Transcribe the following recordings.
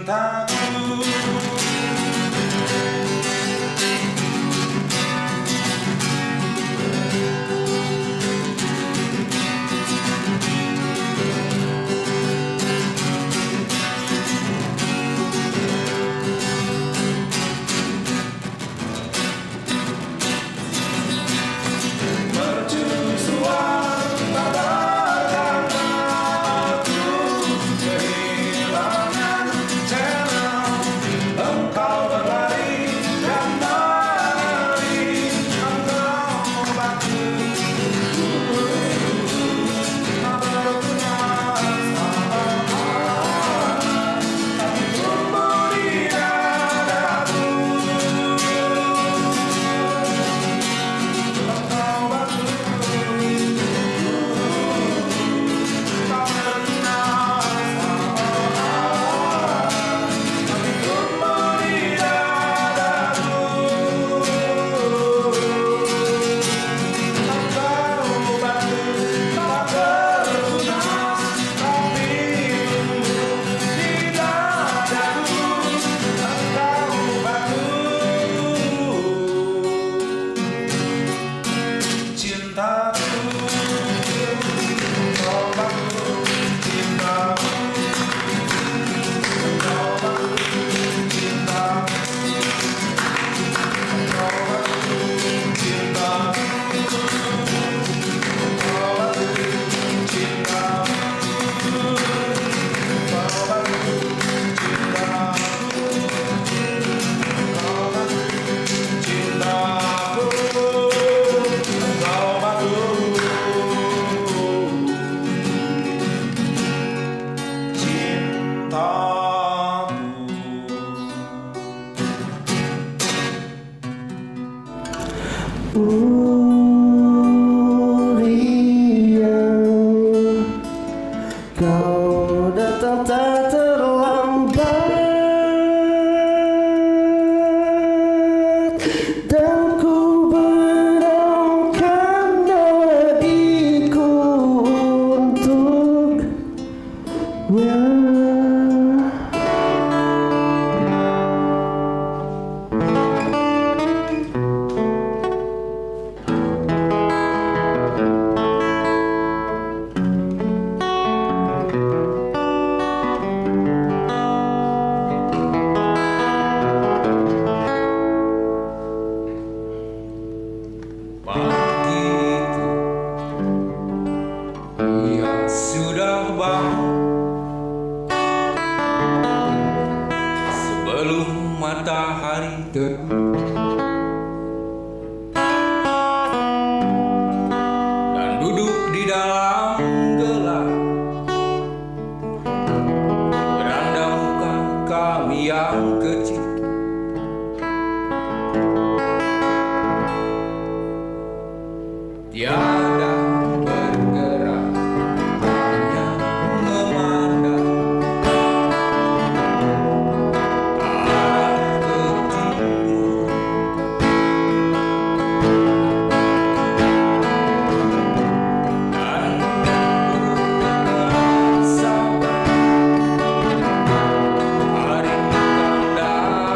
cintaku. Kau datang tak terlambat, dan ku berdoakan doaku untuknya. Sudah bangun sebelum matahari terbit, dan duduk di dalam gelap beranda muka kami yang kecil. Tiada bergerak, hanya memandang arah ke timur. Dan ku sabar, hari akan datang.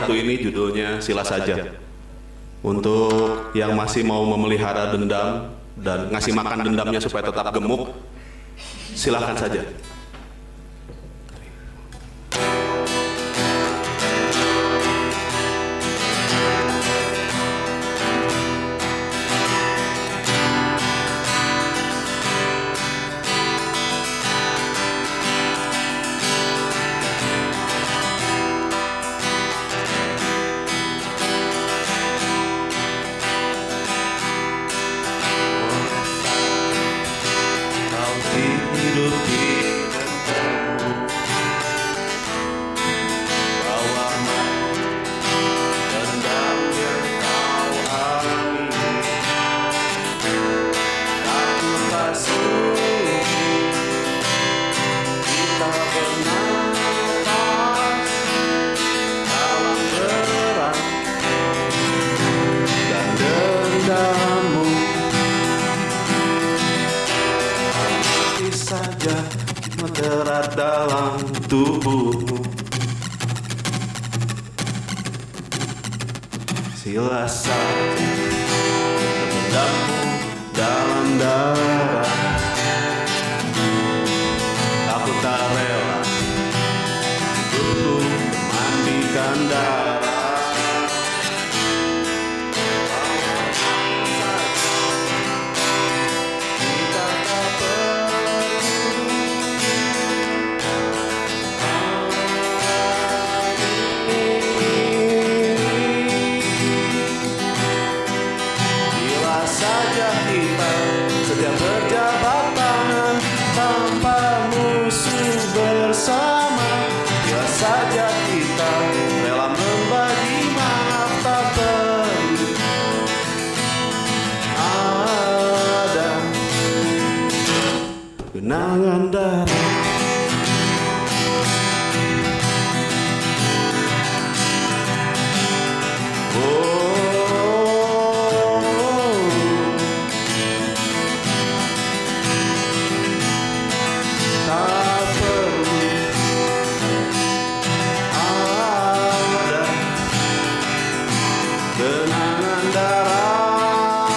satu ini judulnya Sila Saja. Untuk yang masih mau memelihara dendam dan ngasih makan dendamnya supaya tetap gemuk, silahkan saja. Hidup di bawa dendam yang kau alami, aku pasti kita bernapas dalam berat dan dendammu saja menderat dalam tubuhmu. Sila saja dendammu dalam darah. Aku tak rela untuk memandikan darah. Saja kita sedia berjabat tangan tanpa musuh bersama. Bila saja kita rela membagi maaf, tak perlu ada genangan darah. Genangan darah.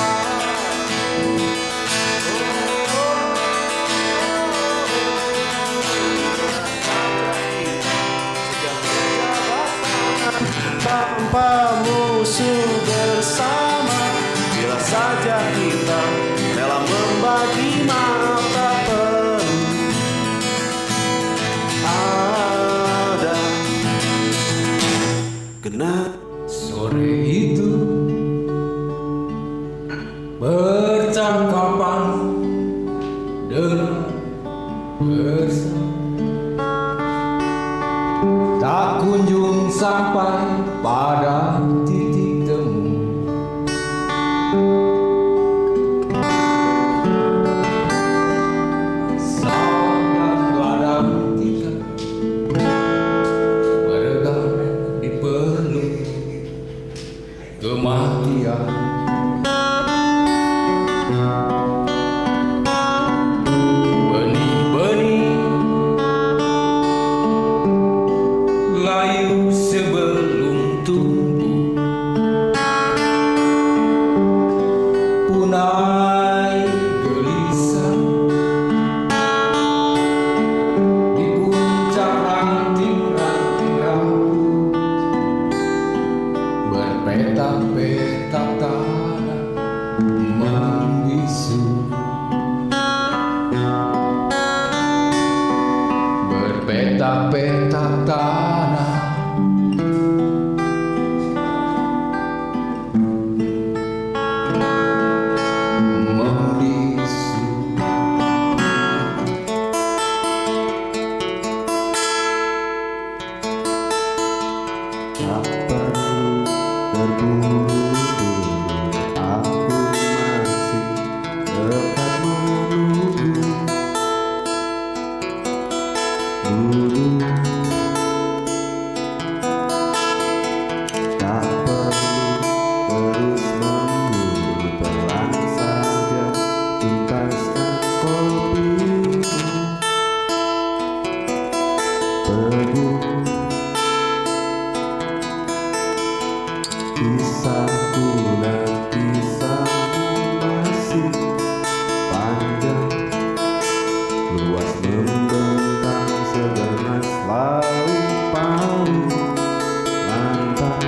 Tanpa musuh bersama. Bila saja kita rela membagi maaf, tak perlu ada genangan. Sore itu percakapan dengan bersama tak kunjung sampai pada titik temu. Sangat ladang tiga bergaret di peluk kematian. Benih-benih layu sebelum tumbuh, punai gelisah di puncak ranting-ranting rambut, berpetak-petak tanah membisu, berpetak-petak tanah membisu. Tak perlu terburu-buru Kisahku dan kisahmu masih panjang, luas membentang seganas laut paling lantang.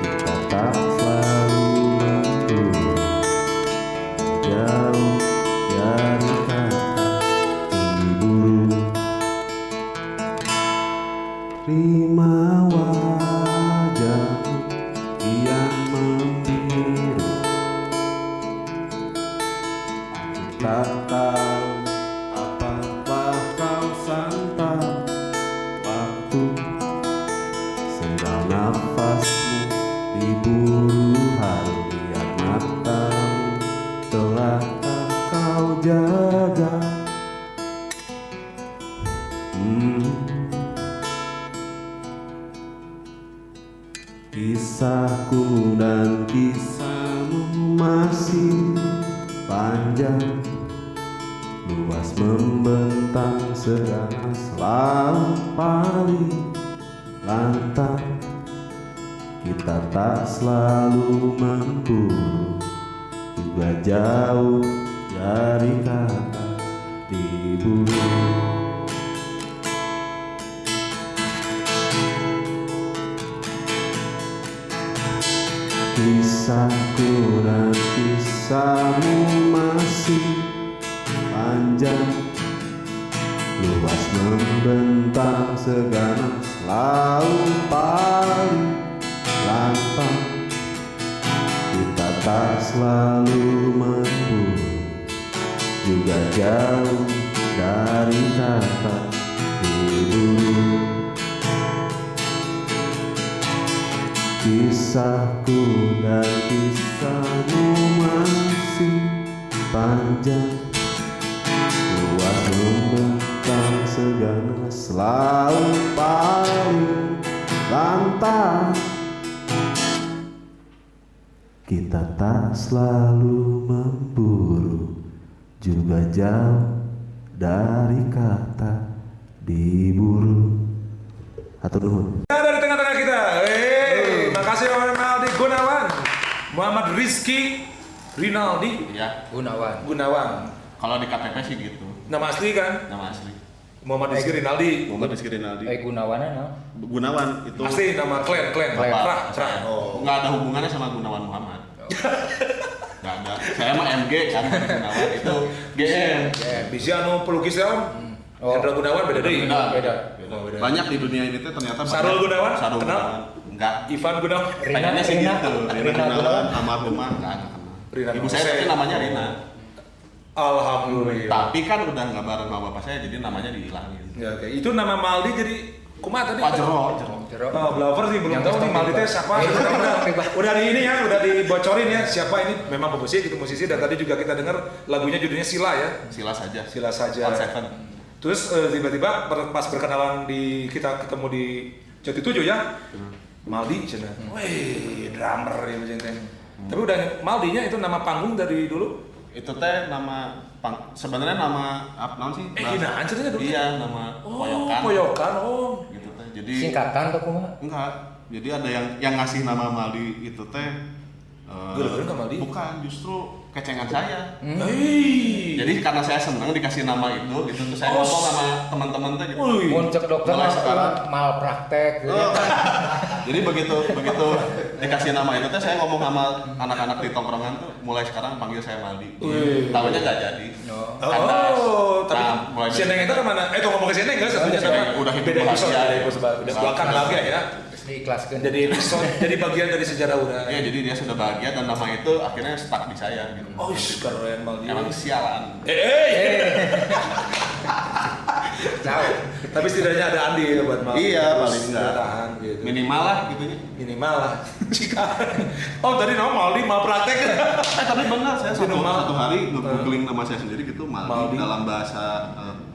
Kita tak selalu memburu, jauh dari kata diburu. Terima wajahmu kian membiru. Aku tak tahu apakah kau santap waktu sendal nafasmu diburu haru. Lihat matamu telah tak kau jaga. Kisahku dan kisahmu masih panjang, luas membentang seganas laut paling lantang. Kita tak selalu memburu, juga jauh dari kata diburu. Kisahku dan kisahmu masih panjang, luas membentang seganas laut paling lantang. Kita tak selalu memburu, juga jauh dari kata diburu. Kisahku dan kisahmu masih panjang, luas membentang seganas laut paling lantang. Kita tak selalu memburu, juga jauh dari kata diburu. Hatur nuhun. Dari tengah-tengah kita, makasih Muhammad Maldi Gunawan, Muhammad Rizky Rinaldi Ya, Gunawan. kalau di KTP sih gitu. Nama asli kan? Nama asli. Muhammad Rizky Rinaldi. Muhammad Rizky Rinaldi. Gunawan no? Gunawan itu Asli nama klan. Bapak. Cerah. Oh. nggak ada hubungannya sama Gunawan Muhammad. Nggak ada. Saya mah MG kan, Gunawan itu GM. Bisa anu pelukis ya? Hendra Gunawan beda deh. Beda. Oh, beda. Banyak di dunia ini tuh ternyata Sarul Gunawan? Sarul Kenal? Gunawan. Enggak. Ivan Gunawan. Kayaknya sih Rina. gitu. Rina Gunawan, almarhumah enggak kenal. Rina Ibu saya tapi namanya Rina. Alhamdulillah. Tapi kan udah nggak bareng sama bapak saya, jadi namanya dihilangin. Ya, oke. Itu nama Maldi jadi kumaha tadi? Pak Jero. Oh, Blower sih belum Yang tahu nih pasti Maldi teh bebas. siapa. Bebas. Udah di ini ya, udah dibocorin ya siapa ini. Memang pemusik itu musisi dan tadi juga kita dengar lagunya judulnya Sila ya. Sila saja. Sila saja. On Seven. Terus tiba-tiba pas berkenalan kita ketemu di Jati 7 ya. Maldi cenah. Wih, drummer ya macam. Tapi udah Maldinya itu nama panggung dari dulu. Itu teh nama sebenarnya nama apa namanya sih? Hinaan ceritanya dulu. Iya, nama Poyokan. Poyokan. Oh. Gitu teh. Jadi Singkatan tuh kumaha? enggak. Jadi ada yang ngasih nama Maldi itu teh Gara-gara nggak Maldi? bukan, justru kecengan saya. Hei. Jadi karena saya senang dikasih nama itu gitu, terus saya Oh, ngomong sama teman-teman tuh gitu. Wih. Muncul dokter Mulai mah sekarang. malpraktek gitu. Oh. Jadi begitu dikasih nama itu tuh saya ngomong sama anak-anak di tongkrongan tuh mulai sekarang panggil saya Maldi. Wih. Tahunya nggak jadi. Kandas. Oh, tapi Nah, mulai si Neng itu kemana? Tuh ngomong ke si Neng nggak? Satunya Si Neng sama. udah hidup Beda episode, bahagia. beda episode, udah belakang bahagia ya. Diikhlaskan. Jadi episode, jadi bagian dari sejarah udah. Iya, jadi dia sudah bahagia dan nama itu akhirnya stuck di saya gitu. Oh, keren Maldi. Emang sialan. Tahu. Tapi setidaknya ada andil buat Maldi. Iya, Terus paling enggak. bertahan gitu. Minimal lah gitu. Minimal lah. Oh, tadi nama Maldi mal praktek. Tapi benar saya Minimal. satu hari nge-googling nama saya sendiri gitu Maldi, Maldi. dalam bahasa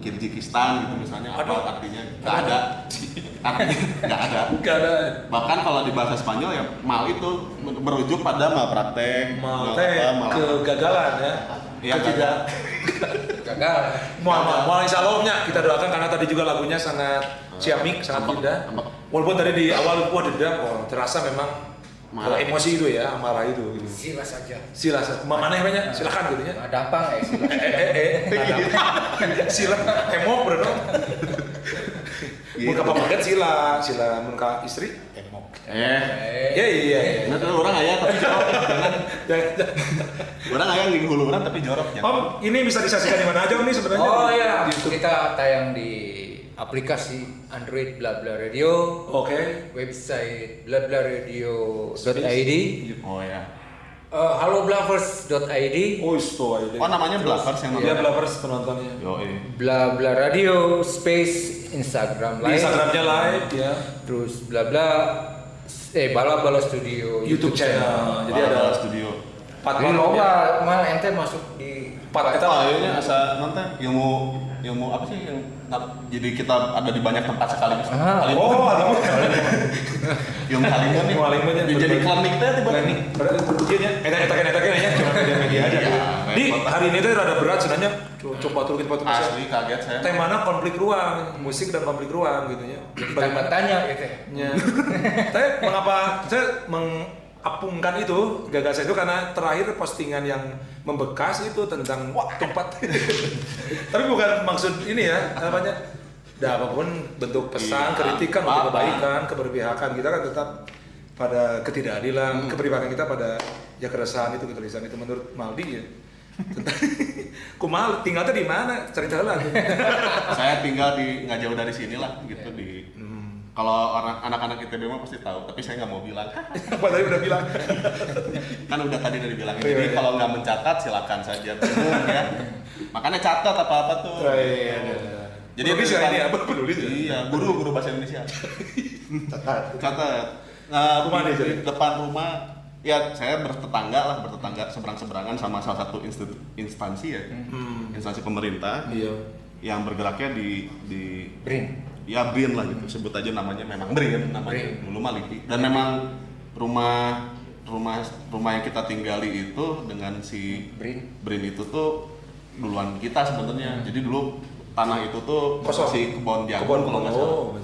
Kirgizistan gitu misalnya apa Aduh. artinya nggak ada artinya nggak ada. Gak ada. Bahkan kalau di bahasa Spanyol ya mal itu merujuk pada malpraktek, Mal teh kegagalan ya. Iya, Tidak. Gagal. Mau insya Allahnya kita doakan karena tadi juga lagunya sangat ciamik, sangat Ambek, indah. ambek. Walaupun tadi di awal wah dendam, terasa memang Kalau emosi itu ya, amarah itu. Gitu. Sila saja. Mana yang banyak? Silakan gitu ya. Ada apa nggak ya sila? Sila emok bro. Mun ka pamagat sila mun ka istri emok. Iya. Nah, orang aya tapi jorok. Jangan. Orang aya di huluran tapi jorok. Om, ini bisa disaksikan di mana aja Om nih sebenarnya? Oh Di iya, YouTube. kita tayang di aplikasi Android Blabla Radio, Oke. website blablaradio.id, Oh ya. halloblavers.id, Oh, itu aja. Oh namanya Blavers yang Dia nonton. Blavers penontonnya. Yo, Blabla Radio space Instagram Di live, Instagramnya live ya. terus Bala Studio YouTube channel. Jadi Jadi ada studio. empat Ini platform ya. loba mah ente masuk di Empat eta. Oh, akhirnya asa nonton ilmu apa sih yang jadi kita ada di banyak tempat sekaligus. Ah. Oh, ada Ilmu kalian nih. Ilmu kalian nih. Jadi klinik teh tiba Klinik. Berarti ya. Eta ya cuma media aja. Iya, Di repot. hari ini tuh rada berat sebenarnya. Coba turun kita Asli kaget saya. Temanya konflik ruang, musik dan konflik ruang gitu ya. Bagaimana tanya gitu. Ya. Saya mengapa saya mengapungkan itu gagasan itu karena terakhir postingan yang membekas itu tentang tempat. Tapi bukan maksud ini ya, namanya apapun bentuk pesan, Iya, kritikan, apa-apa. kebaikan, keberpihakan kita kan tetap pada ketidakadilan, keberpihakan kita pada ya keresahan itu, ketelisan itu menurut Maldi ya. Kumal tinggalnya di mana? Cerita lah. Saya tinggal di nggak jauh dari sini lah gitu di. Kalau anak-anak ITB mah pasti tahu, tapi saya nggak mau bilang. Apa tadi udah bilang? Kan udah tadi udah dibilangin. Iya, Jadi iya. kalau nggak mencatat silakan saja. Ya. Makanya catat apa-apa tuh. Jadi Penulis di ya depan- ini apa penulis ya? Iya, guru bahasa Indonesia. Catat. Rumah Di deh, jadi. depan rumah. Ya, saya bertetangga seberang-seberangan sama salah satu instansi ya, instansi pemerintah Iya. yang bergeraknya di Brin. ya BRIN lah gitu, sebut aja namanya memang BRIN namanya, BRIN. dulu mah LIPI. Dan memang rumah yang kita tinggali itu dengan si BRIN itu tuh duluan kita sebenarnya. Jadi dulu tanah itu tuh Kosong. si kebun jagung kalau nggak salah.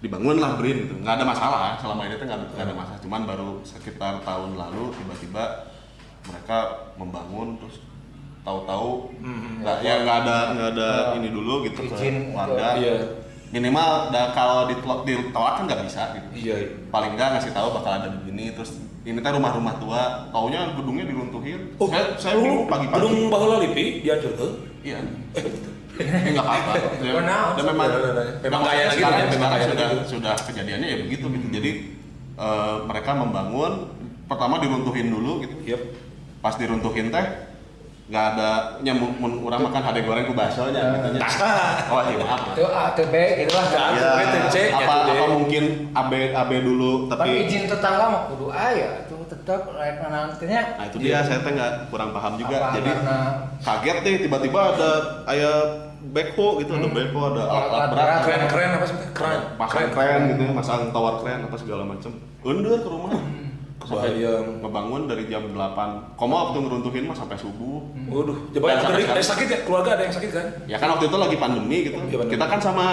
Dibangun lah BRIN gitu, nggak ada masalah selama ini tuh nggak ada masalah. Cuman baru sekitar tahun lalu tiba-tiba mereka membangun terus tahu-tahu nggak ada ini dulu gitu Izin ke warga. Iya. Minimal kalau ditolak kan nggak bisa gitu. Iya. Paling nggak ngasih tahu bakal ada begini terus ini teh rumah-rumah tua, taunya gedungnya diruntuhin. Oh, Saya bingung pagi-pagi. Gedung Baheula Lipi dihancurkeun. Iya. Ini nggak apa-apa. Benar. Dan memang Memang kayak gitu sekarang, ya, memang sekarang kayak gitu. sudah kejadiannya ya begitu gitu. Jadi mereka membangun pertama diruntuhin dulu gitu. Yep. Pas diruntuhin teh nggak ada nyamuk orang makan hade goreng ku baksonya gitu nya. Oh iya maaf. Itu A, itu B, gitu lah. Ya, BTC, apa mungkin AB dulu Tapi tapi izin tetangga mah kudu aya, itu tetap lain nantinya. nah itu dia saya teh nggak kurang paham juga. Apa, Jadi karena kaget deh tiba-tiba ada backhoe gitu, ada backhoe, ada alat Alat berat, berat. Keren apa sih? Keren. pasang kren gitu, masang tower kren apa segala macam. Undur ke rumah. Sampai Kebayang. ngebangun dari jam 8. Komo waktu ngeruntuhin mah sampai subuh. Waduh, Dan coba sampai ada sekarang. sakit ya? Keluarga ada yang sakit kan? Ya kan waktu itu lagi pandemi gitu. Iya, pandemi. Kita kan sama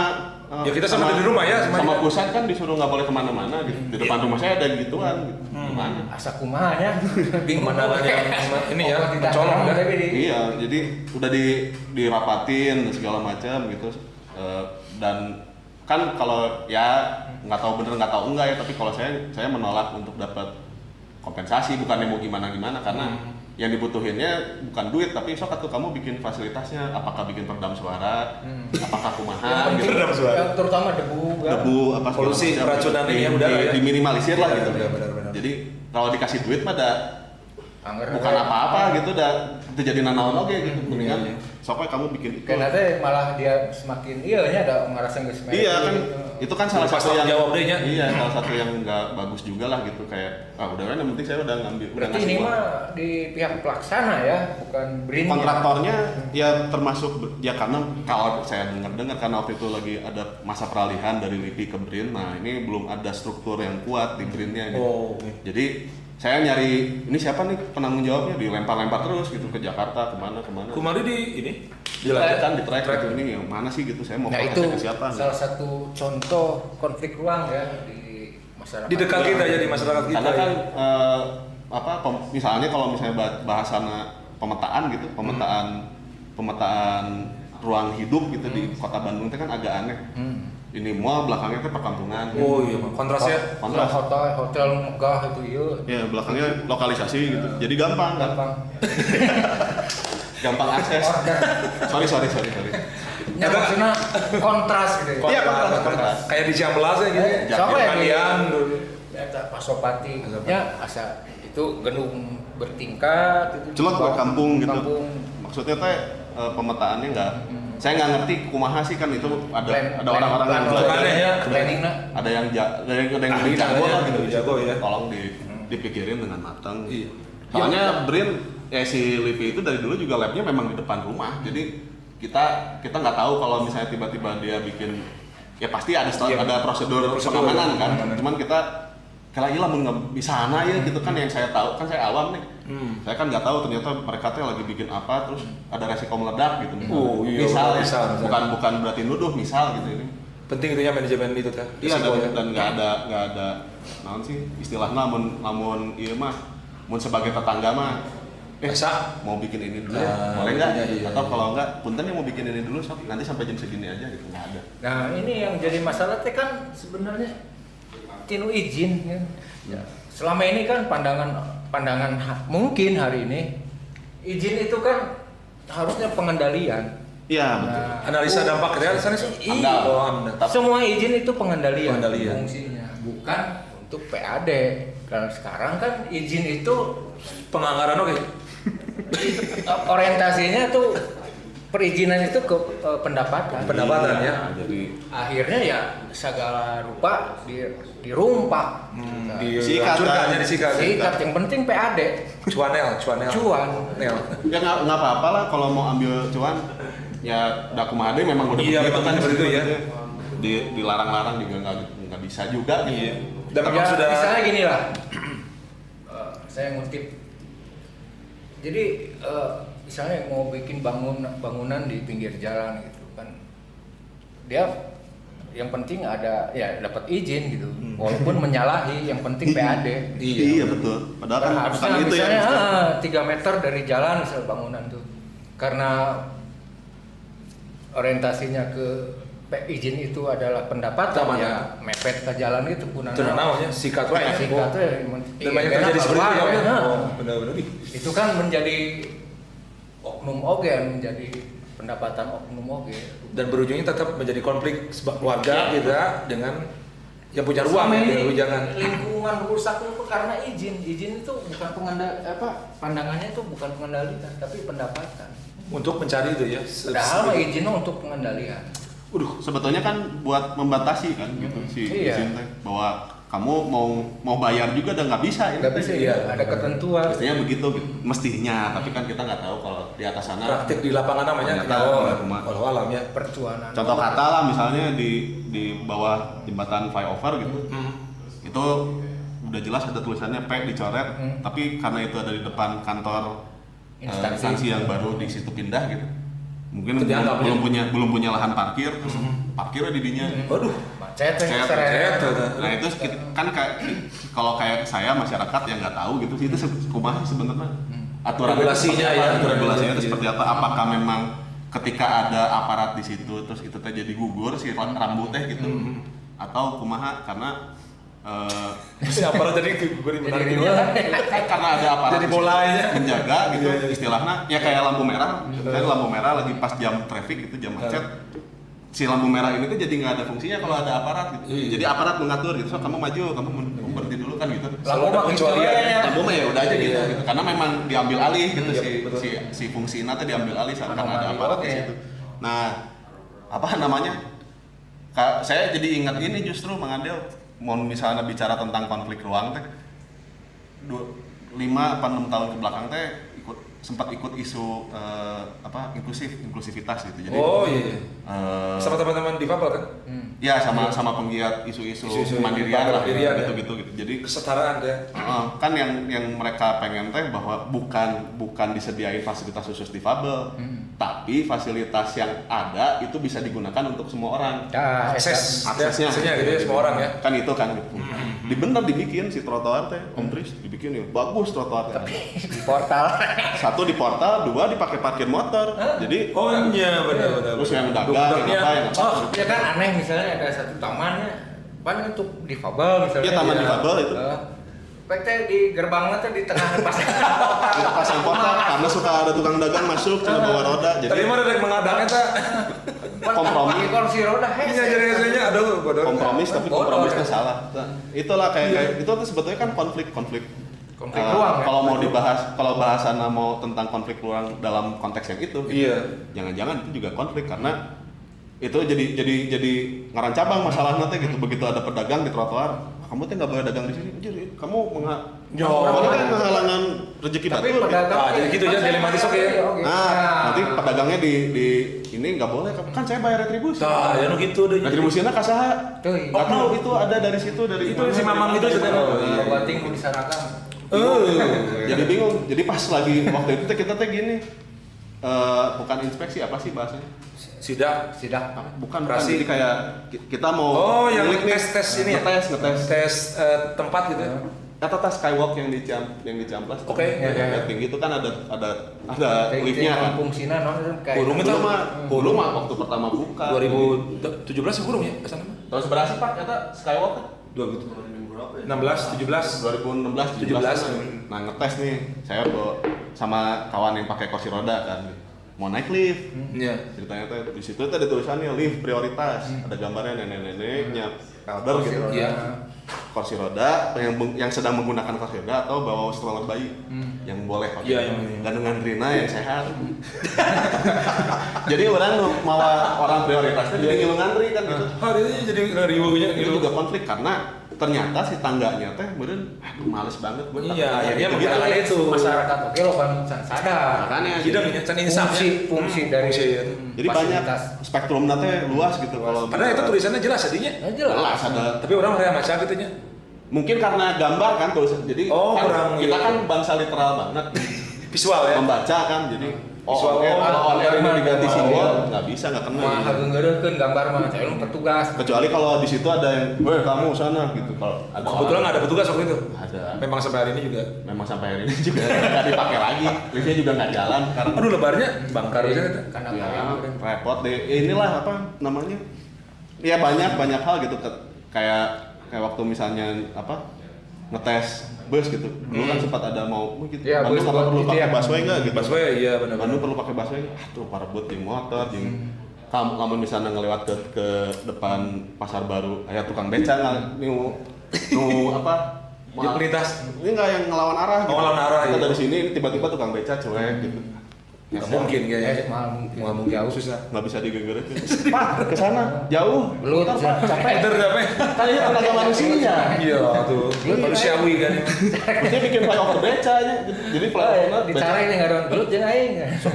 Ya, kita sama di rumah ya, sama sama pusat kan disuruh nggak boleh kemana-mana gitu. Di depan rumah saya ada gituan gitu. Gimana? asa kumahanya bingung. Pemandangan yang ini ya, Oh, tidak mencolok terang, kan? tapi di- Iya, jadi udah dirapatin dan segala macam gitu. Dan kan kalau ya nggak tahu bener nggak tahu enggak ya, tapi kalau saya menolak untuk dapat kompensasi, bukannya mau gimana karena yang dibutuhinnya bukan duit tapi sok atuh kamu bikin fasilitasnya, apakah bikin peredam suara, apakah kumaha Yang gitu. penting, Benar, suara. yang terutama debu kan. Debu apa segala Polusi, macam, keracunan ini ya, udara ya. diminimalisir lah gitu. Benar. Jadi kalau dikasih duit mah Angger bukan apa-apa gitu, itu jadi nanaon oge gitu. Mendingan Iya. soknya kamu bikin itu. Karena teh malah dia semakin ada ngerasa geus merek Iya kan, gitu. itu kan salah Pas satu tanggung yang jawab deh nya. Iya, salah satu yang nggak bagus juga lah gitu, kayak udah kan yang penting saya udah ngambil udah Berarti ngasih ini uang. mah di pihak pelaksana ya, bukan BRIN. Kontraktornya ya termasuk ya karena kalau saya dengar karena waktu itu lagi ada masa peralihan dari LIPI ke BRIN. Nah, ini belum ada struktur yang kuat di BRIN-nya gitu. Oh, oke. Jadi saya nyari ini siapa nih penanggung jawabnya, dilempar-lempar terus gitu ke Jakarta kemana. Kumari di ini Dilanjutkan di track gitu, ini yang mana sih gitu, saya mau Nah itu protesnya ke siapa. salah satu contoh konflik ruang ya di masyarakat. Di dekat kita ya, di masyarakat kita. Karena kan ya. misalnya kalau misalnya bahasana pemetaan gitu, pemetaan ruang hidup gitu di Kota Bandung itu kan agak aneh. Ini mall belakangnya itu perkampungan. Oh iya, kontrasnya. Kontras. Hotel megah itu iya. Ya belakangnya lokalisasi gitu. Jadi gampang. Gampang akses. Sorry. Ya maksudnya kontras gitu. Iya, kontras. Kayak di Ciampelas ya gitu. Siapa ya? Kalian dulu. Pasopati. Ya asa itu gedung bertingkat itu. Celok buat kampung gitu. Kampung. Maksudnya teh pemetaannya nggak. Saya nggak ngerti kumaha sih kan itu ada orang-orang yang Bukannya ya. Planning nak. ada yang Ahli jago lah gitu. jago ya. Tolong dipikirin dengan matang. Iya. Soalnya Brin si Lipi itu dari dulu juga labnya memang di depan rumah. Jadi kita nggak tahu kalau misalnya tiba-tiba dia bikin ya pasti ada prosedur pengamanan kan. Cuman kita kayak lah nggak bisa ya gitu kan yang saya tahu kan saya awam nih. Saya kan nggak tahu ternyata mereka tuh lagi bikin apa terus ada resiko meledak gitu. Iya, misal misal. bukan berarti nuduh misal gitu ini. Penting itu ya manajemen itu kan. Iya dan nggak ada naon sih istilahnya namun iya mah mun sebagai tetangga mah Bisa. mau bikin ini dulu Nah, boleh nggak iya. atau kalau nggak punten yang mau bikin ini dulu nanti sampai jam segini aja gitu nggak ada. Nah ini yang jadi masalah teh kan sebenarnya tinu izin ya. Selama ini kan pandangan mungkin hari ini izin itu kan harusnya pengendalian. Iya betul. Analisa dampak real sana sih. Amdal. Oh, amdal. Semua izin itu pengendalian. Pengendalian. Fungsinya bukan untuk PAD. Kalau sekarang kan izin itu Penganggaran oke. orientasinya tuh perizinan itu ke pendapatan. Pendapatan ya. Jadi Akhirnya ya segala rupa dirumpak. Dihancurkan ya disikat. Sikat yang penting PAD. Cuanel. Cuan. Nel. ya nggak apa-apa lah kalau mau ambil cuan ya dakumade memang udah Iya, begitu memang begitu ya. Dilarang-larang juga nggak bisa juga gitu. Iya. Dan Ya, memang sudah misalnya gini lah. Saya ngutip. Jadi misalnya mau bikin bangunan di pinggir jalan gitu kan. Dia yang penting ada ya dapat izin gitu. Walaupun menyalahi yang penting PAD. Iya betul. Padahal kan Harusnya bukan itu misalnya ya. 3 meter dari jalan misal bangunan tuh. Karena orientasinya ke izin itu adalah pendapatan Taman, ya mepet ke jalan gitu punana. itu namanya sikat wae. Sikat tuh Dan banyak terjadi seperti itu ya. Nah, Oh, benar-benar. Ih. itu kan menjadi oknum oge, menjadi pendapatan oknum oge. Dan berujungnya tetap menjadi konflik warga gitu ya dengan yang punya ruang Selama ya, ini jangan. lingkungan rusak itu karena izin itu bukan pandangannya itu bukan pengendalian tapi pendapatan. Untuk mencari itu ya. Padahal mah izinnya untuk pengendalian. Sebetulnya kan buat membatasi kan gitu si Iya. izin teh bahwa kamu mau bayar juga dan nggak bisa ya. Nggak bisa ya, ada ketentuan. Mestinya begitu gitu. Mestinya, tapi kan kita nggak tahu kalau di atas sana. Praktik di lapangan namanya Ternyata kalau alam ya. Percuanan. Contoh kata lah misalnya di bawah jembatan flyover gitu. Itu udah jelas ada tulisannya P dicoret, tapi karena itu ada di depan kantor instansi yang baru di situ pindah gitu. Mungkin Dianggap, belum punya lahan parkir, terus parkirnya di dinya. Waduh. Macet Cet. seret. Nah itu kan kalau kayak saya masyarakat yang nggak tahu gitu sih itu kumaha sih sebenarnya aturan Regulasinya ya, aturan regulasinya itu regulasi. seperti apa? Apakah memang ketika ada aparat di situ terus itu teh jadi gugur si rambut teh gitu atau kumaha karena Si aparat jadi gue menarik Jadi juga. karena ada aparat Jadi di situ bolanya. menjaga gitu Iya, iya. istilahnya ya kayak lampu merah kan lampu merah lagi pas jam traffic itu jam macet si lampu merah ini tuh jadi nggak ada fungsinya kalau ada aparat gitu Iya. jadi aparat mengatur gitu so kamu maju kamu berhenti dulu kan gitu Lampu mah gitu Kecualian. ya. lampu mah ya udah aja gitu, Iya. gitu karena memang diambil alih gitu Iya, si, betul. si fungsinya tuh diambil alih saat karena ada Anomali, aparat di oke. situ nah apa namanya saya jadi ingat ini justru Mang Andel mau misalnya bicara tentang konflik ruang teh 5 apa 6 tahun ke belakang teh sempat ikut isu inklusivitas gitu jadi Oh iya. Sama eh, teman-teman di Papel kan? ya sama penggiat isu-isu Isu-isu kemandirian lah kemandirian, ya. gitu jadi Kesetaraan ya. kan yang mereka pengen teh bahwa bukan disediain fasilitas khusus difabel tapi fasilitas yang ada itu bisa digunakan untuk semua orang Ya, Aksesnya aksesnya gitu ya semua orang ya. kan itu kan gitu dibikin si trotoar teh, Om Tris dibikin ya bagus trotoarnya. Di portal. Satu di portal, dua dipakai parkir motor. Jadi Oh iya benar. terus yang dagang, Duduknya, yang apa? oh, Ya kan aneh misalnya ada satu tamannya, kan untuk difabel misalnya. Iya, taman difabel itu. PT di gerbangnya tuh di tengah pasar. Kita pasang portal karena suka ada tukang dagang masuk cuma bawa roda. Jadi tadi mah ada mengadang eta. Kompromi. Kursi roda. Iya jadi rasanya aduh bodoh. kompromis tapi Bodoh, kompromisnya ya. salah. Nah, itulah kayak itu tuh sebetulnya kan konflik Konflik ruang, ya? Kalau mau dibahas, kalau bahasannya mau tentang konflik ruang dalam konteks yang itu, Iya. jangan-jangan itu juga konflik karena itu jadi ngaran cabang masalah nanti gitu. Begitu ada pedagang di trotoar, kamu tuh nggak boleh dagang di sini. Jadi kamu menghalangan rezeki Tapi batur. pedagang Ah, jadi gitu ya, dilematis oke ya. Nah, nanti pedagangnya di ini nggak boleh kan saya bayar retribusi. Tah, ya nu gitu deh. Retribusinya kasaha? Tuh, Nggak tahu itu ada dari situ dari Itu si Mamang itu ceritanya. Kalau bating mau disanakan. Jadi bingung. Jadi pas lagi waktu itu kita gini, bukan inspeksi apa sih bahasanya? Sidak. Bukan Operasi. jadi kayak kita mau Oh, yang milik nih, tes ini ya? ngetes Tes tempat gitu ya. kata tas skywalk yang di Ciamplas. Oke. Ya, tinggi itu kan ada liftnya kan. Fungsinya kayak Burung itu Dulu mah waktu pertama buka 2017 burung ya kesana mah. tahun seberapa Pak kata skywalk kan? 16, 17. 2016, 17. Nah ngetes nih, saya sama kawan yang pakai kursi roda kan, mau naik lift. Iya. Ceritanya tuh di situ tuh ada tulisannya lift prioritas, ada gambarnya nenek-neneknya, elder gitu. Iya. Kursi roda yang sedang menggunakan kursi roda atau bawa stroller bayi yang boleh pakai. Iya, yang Gantungan Rina yang sehat. Jadi orang mau orang prioritasnya jadi ngilu ngantri kan gitu. Hari ini jadi riuhnya Itu juga konflik karena ternyata si tangganya teh meureun aduh males banget gue. Iya, akhirnya gitu menggunakan itu. masyarakat oke lo kan sadar. Makanya Tidak ya, can insafnya. Fungsi dari jadi banyak spektrumnya teh luas gitu kalau Padahal itu tulisannya jelas jadinya. jelas ada. Tapi orang raya maca gitu nya. Mungkin karena gambar kan tulisan. Jadi Oh, kan kurang, kita iya. kan bangsa literal banget Visual ya. membaca kan. Jadi Visual, kalau on air ini diganti oh, simbol iya. nggak bisa nggak kena. Mah hageungeureun gambar mah saya lu petugas. Kecuali kalau di situ ada yang, "Weh, kamu sana" gitu. Kalau ada Kebetulan nggak ada petugas waktu itu. Ada. Memang sampai hari ini juga. Memang sampai hari ini juga nggak dipakai lagi. Liftnya juga nggak jalan karena Aduh lebarnya bangkar aja itu. Karena ya, kayak repot deh. Inilah apa namanya? Ya banyak hal gitu kayak waktu misalnya apa ngetes bus gitu. Dulu kan sempat ada mau gitu. Iya, Bandung bus apa perlu itu pakai ya. busway enggak gitu. Busway iya benar. Bandung perlu pakai busway. Aduh parebut jeung motor jeung kamu misalnya ngelewat ke depan pasar baru, kayak tukang beca nu apa? Di pelintas. Ini enggak yang ngelawan arah gitu. ngelawan arah, Kita iya. dari sini tiba-tiba tukang beca cuek gitu. Nggak mungkin kayaknya. mal mungkin Jauh susah. Nggak bisa digegerekin. Pak, ke sana jauh. Belut, Bentar, Pak, capek. Eder capek. Kan ini tenaga manusia. Iya tuh. Manusiawi kan. Mesti bikin flyover becanya. Jadi flyover dicari nih ngaran belut jeung aing.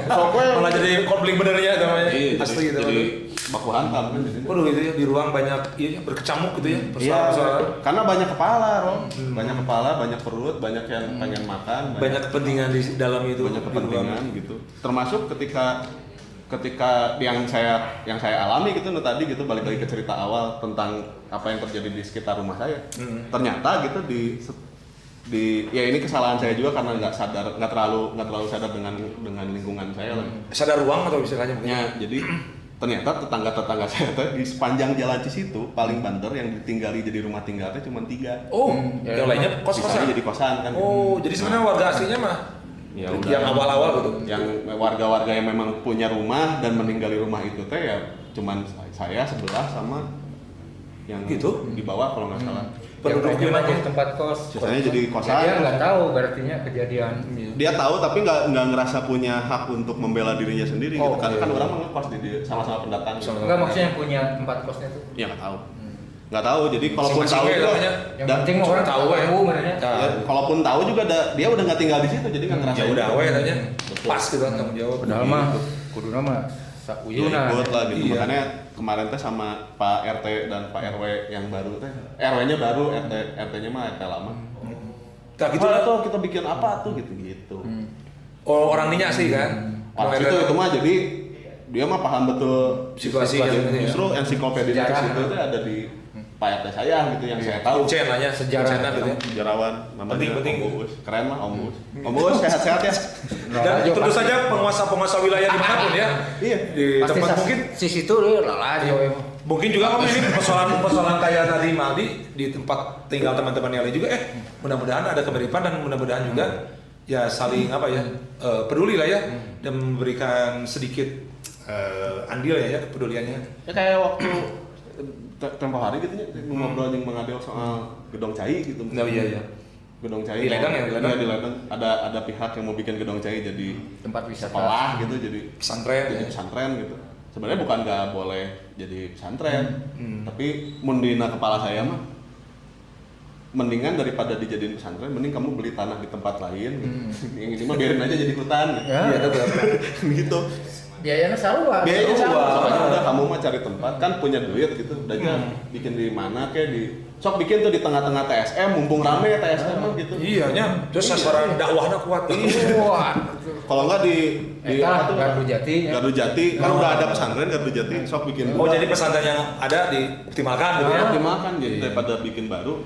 Sokwe Malah jadi konflik benernya namanya. Asli gitu. Jadi baku hantam kan jadi. Waduh itu ya di ruang banyak iya berkecamuk gitu ya. Iya, Persoalan-persoalan. karena banyak kepala, Rom. Banyak kepala, banyak perut, banyak yang pengen makan, Banyak kepentingan di dalam itu. banyak di kepentingan ruang. gitu. Termasuk ketika yang saya alami gitu tadi gitu balik lagi ke cerita awal tentang apa yang terjadi di sekitar rumah saya. Ternyata gitu di ya ini kesalahan saya juga karena nggak terlalu sadar dengan lingkungan saya lah. Sadar ruang atau istilahnya mungkin. Ya, jadi ternyata tetangga saya tuh di sepanjang jalan Cisitu paling banter yang ditinggali jadi rumah tinggalnya cuma 3. Oh, Ya, yang lainnya Sisanya kos-kosan. jadi kosan kan. Oh, jadi sebenarnya warga aslinya mah Ya yang awal-awal gitu. Yang warga-warga yang memang punya rumah dan meninggali rumah itu teh ya cuman saya sebelah sama yang Gitu? di bawah kalau nggak salah. Penduduknya mah jadi tempat kos. Sisanya jadi kosan. Dia nggak tahu berartinya kejadian. Dia tahu tapi nggak ngerasa punya hak untuk membela dirinya sendiri Oh, gitu. Karena oke. kan orang mah ngekos di sama-sama pendatang. Gitu. Enggak maksudnya yang punya tempat kosnya tuh. Ya nggak tahu. Nggak tahu. Jadi kalaupun tahu Masing-masing juga namanya. Yang dan- penting mah orang tahu ya. sebenarnya. ya, kalaupun tahu juga dia udah nggak tinggal di situ jadi nggak ngerasa. Ya udah we tanya. Betul. Pas gitu kan tanggung jawab. Padahal mah kudu nama Ya, sakuyuna. ikut lah gitu. Iya. Makanya kemarin teh sama Pak RT dan Pak RW yang baru teh. RW-nya baru, RT-nya mah RT lama. Tak gitu Gitu lah. tuh kita bikin apa tuh gitu-gitu. Oh, orang ninya sih kan. Pas itu mah jadi dia mah paham betul Situasi yang ini ya. justru ensiklopedia Sejarah. itu tuh ada di Pak RT saya gitu yang saya tahu. Kuncen lah ya, Sejarah. Kuncenan gitu ya. Sejarawan, namanya Penting. Om Uus. Keren lah Om Uus. Om Uus sehat-sehat ya. Dan tentu saja penguasa-penguasa wilayah dimanapun ya. Iya. Di Pasti tempat mungkin si situ lelah dia. mungkin juga ini persoalan kayak tadi Maldi di tempat tinggal teman-teman yang lain juga mudah-mudahan ada kemiripan dan mudah-mudahan juga ya saling peduli lah ya dan memberikan sedikit andil ya kepeduliannya. Ya kayak waktu tempo hari gitu ya ngobrol yang mengadil soal gedong cai gitu. Oh iya. Gedong cai. Di Ledeng ya, di Ledeng? Iya, di Ledeng. Ada pihak yang mau bikin gedong cai jadi Tempat wisata. sekolah gitu, jadi Pesantren jadi ya. pesantren gitu. Sebenarnya bukan nggak boleh jadi pesantren, tapi mundina kepala saya mah mendingan daripada dijadiin pesantren, mending kamu beli tanah di tempat lain. Gitu. Yang ini mah biarin aja jadi hutan. Gitu. Ya. Iya betul. Gitu. Biayanya sarua. Biayanya Sarua. soalnya udah kamu mah cari tempat kan punya duit gitu, udah aja bikin di mana kayak di sok bikin tuh di tengah-tengah TSM, mumpung rame TSM mah gitu. Iya nya, terus sasaran dakwahnya kuat. Wah. Kalau nggak di Eta, apa tuh? Gardu Jati, ya. Gardu Jati kan udah ada pesantren Gardu Jati, sok bikin. Oh jadi pesantren yang ada dioptimalkan gitu ya. Dimakan jadi daripada bikin baru.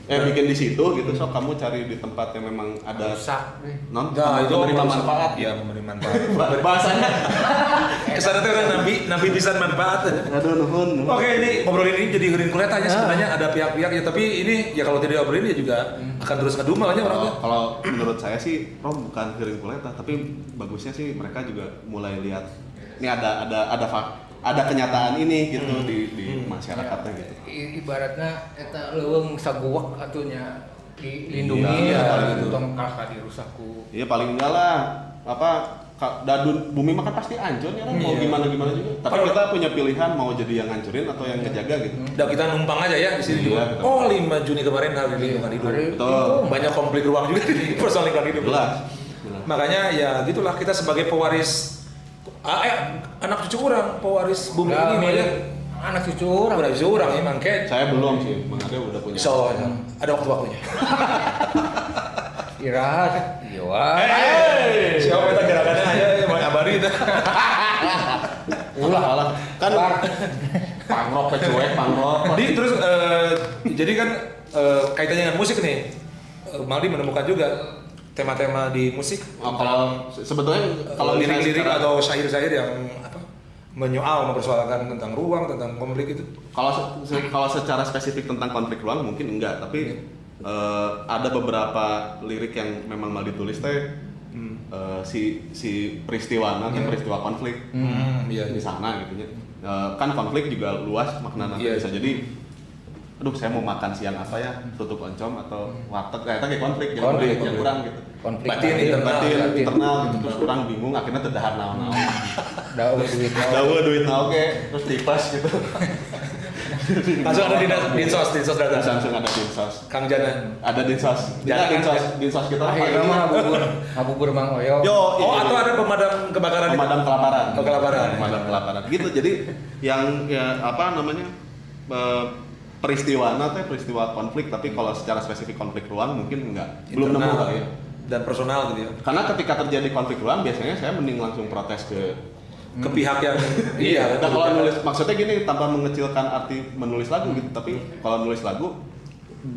Bikin di situ gitu, sok kamu cari di tempat yang memang ada Rusak. non Nah, itu menerima maksud- manfaat. Iya, memberi manfaat. Bahasanya. Kesana tuh orang nabi bisa manfaat. Aduh nuhun. Oke, ini ngobrolin ini jadi heureun kuliah tanya sebenarnya ada pihak-pihak ya, tapi ini ya kalau tidak diobrolin ya juga akan terus ngedumel aja orang tuh. Kalau menurut saya sih, bukan kirim kuleta, tapi bagusnya sih mereka juga mulai lihat ini ada kenyataan ini gitu di masyarakatnya gitu. Ibaratnya eta leuweung saguak atunya dilindungi Iya, paling ya itu. tong kalah dirusakku. Iya paling enggak lah dadun bumi mah kan pasti hancur ya mau Iya. gimana juga. Tapi kita punya pilihan mau jadi yang ngancurin atau yang ngejaga gitu. Dan kita numpang aja ya di sini Iya, juga. betul. Oh, 5 Juni kemarin hari lingkungan hidup. Betul. Banyak konflik ruang juga di persoalan lingkungan hidup. Jelas. Makanya ya gitulah kita sebagai pewaris anak cucu orang, pewaris bumi Ya, ini milik anak cucu orang. Udah cucu orang ya mangke. Saya belum sih, Mang Ade udah punya. Insya Allah ya. Ada waktu-waktunya. Istirahat. Iya wah. Siapa kita gerakannya aja mau abari itu. Ulah kan pangrok pecuek pangrok. Terus jadi kan kaitannya dengan musik nih. Maldi menemukan juga tema-tema di musik. Kalau sebetulnya Kalau kalau lirik-lirik atau syair-syair yang menyoal mempersoalkan tentang ruang, tentang konflik itu. kalau secara spesifik tentang konflik ruang mungkin enggak, tapi ada beberapa lirik yang memang mal ditulis teh si peristiwa peristiwa konflik Iya. di sana gitu ya. Kan konflik juga luas maknanya Iya. bisa jadi aduh saya mau makan siang apa ya, tutup oncom atau warteg, ternyata kayak konflik gitu, Konflik, yang konflik. kurang gitu. Konflik Batin internal. Batin batin. internal gitu, terus kurang bingung akhirnya terdahar naon-naon. Daun duit Dawa duit oke, terus tipas gitu. Langsung ada di dinsos Terus data. langsung ada dinsos. Kang Jana. Ada dinsos. Jangan, Dinsos kita akhirnya mah ngabubur Mang Oyo. Yo, Oh, atau ada pemadam kebakaran itu? pemadam kelaparan. Oh, kelaparan. Pemadam kelaparan. Gitu. Jadi yang ya apa namanya? Peristiwa peristiwa konflik, tapi kalau secara spesifik konflik ruang mungkin enggak. Belum nemu Internal kali ya. dan personal gitu ya. Karena ketika terjadi konflik ruang biasanya saya mending langsung protes ke Ke pihak yang Iya, dan kalau nulis maksudnya gini tanpa mengecilkan arti menulis lagu gitu, tapi kalau nulis lagu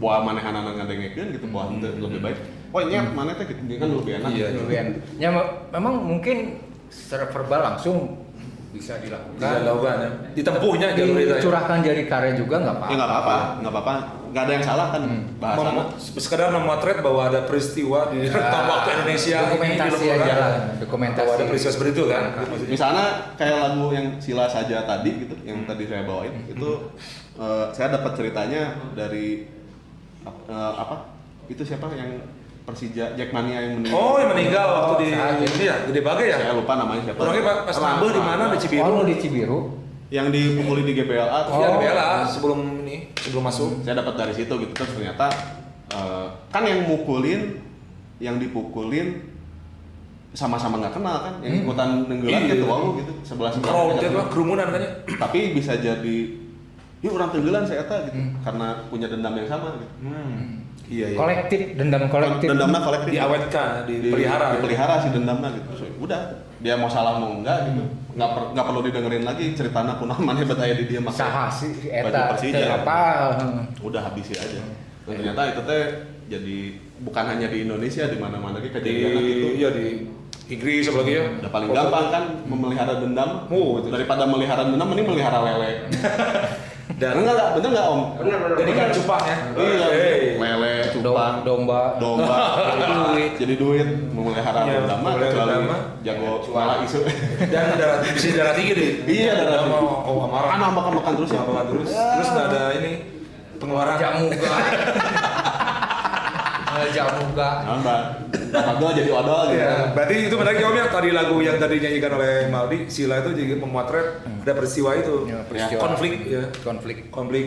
buah manehanana ngadengekeun gitu, buah henteu lebih baik. Oh, ini mana teh gitu, kan lebih enak. Iya. Lebih enak. Ya memang mungkin secara verbal langsung bisa dilakukan. bisa dilakukan ya. Ditempuhnya jalur itu. ya. Dicurahkan jadi karya juga nggak apa-apa. Ya nggak apa-apa, nggak ada yang salah kan bahasanya. Sekedar memotret bahwa ada peristiwa di rentang waktu Indonesia Dokumentasi ini aja lah, bahwa dokumentasi. ada peristiwa seperti itu kan. Misalnya kayak lagu yang Sila Saja tadi gitu, yang tadi saya bawain itu saya dapat ceritanya dari apa? Itu siapa yang Persija Jackmania yang meninggal? Oh, yang meninggal waktu di saat ini ya, Gede Bage ya. Saya lupa namanya siapa. Orangnya pas nambah di mana di Cibiru. Oh, di Cibiru. Yang dipukuli di GBLA. Iya, bela sebelum masuk. Saya dapat dari situ gitu, terus ternyata kan yang dipukulin sama-sama nggak kenal kan, yang ikutan nenggelam Iya. gitu, wow gitu, sebelah Crowd itu lah, kerumunan kan ya. tapi bisa jadi yuk orang tenggelam saya gitu karena punya dendam yang sama gitu. Iya. Kolektif, dendam kolektif. Dendamnya kolektif. Diawetkan, dipelihara. Dipelihara si dendamnya gitu. So, udah, dia mau salah mau enggak gitu. Nggak perlu didengerin lagi ceritana kunaon maneh bet aya di dia make Saha sih baju eta Persija. teh apa? Udah habisin aja. Dan ternyata itu teh jadi bukan hanya di Indonesia, di mana-mana ge kejadian gitu. Iya di Inggris apalagi ya. Udah paling gampang kan memelihara dendam. Oh, betul. Daripada melihara dendam mending melihara lele. Dan Bener nggak Om? jadi kan cupang ya. Iya, Hey. lele, cupang, Domba. jadi duit, memelihara Iya, dendam mah memelihara kecuali dendam mah jago malah isu. Dan bisa darah tinggi deh. Iya, darah tinggi. Oh, amarah. Kan makan terus ya. Makan terus. Terus nggak ada ini pengeluaran. Jamuga. Jamuga. Nambah, apa gua jadi odol gitu. Iya, berarti itu menarik ya Om ya. Tadi lagu yang tadi dinyanyikan oleh Maldi, Sila itu juga memotret ada peristiwa itu. Ya, peristiwa. Konflik ya. Konflik.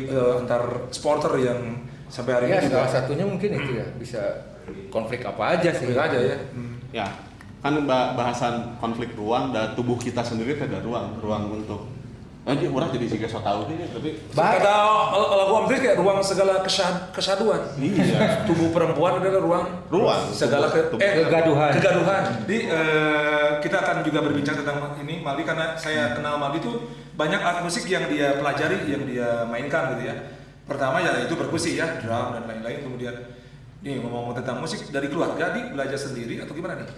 Antar supporter yang sampai hari Ya ini salah juga satunya mungkin itu ya, bisa konflik apa aja sih. konflik aja ya. Ya, kan bahasan konflik ruang dan tubuh kita sendiri ada ruang untuk. Nanti orang jadi sih so tahu nih, tapi Kata lagu Om Tris kayak ruang segala kesaduan. iya, Tubuh perempuan adalah ruang segala kegaduhan. Jadi kita akan juga berbincang tentang ini Maldi karena saya kenal Maldi itu banyak alat musik yang dia pelajari, yang dia mainkan gitu ya. Pertama ya itu perkusi ya, drum dan lain-lain. Kemudian nih ngomong tentang musik dari keluarga, belajar sendiri atau gimana nih?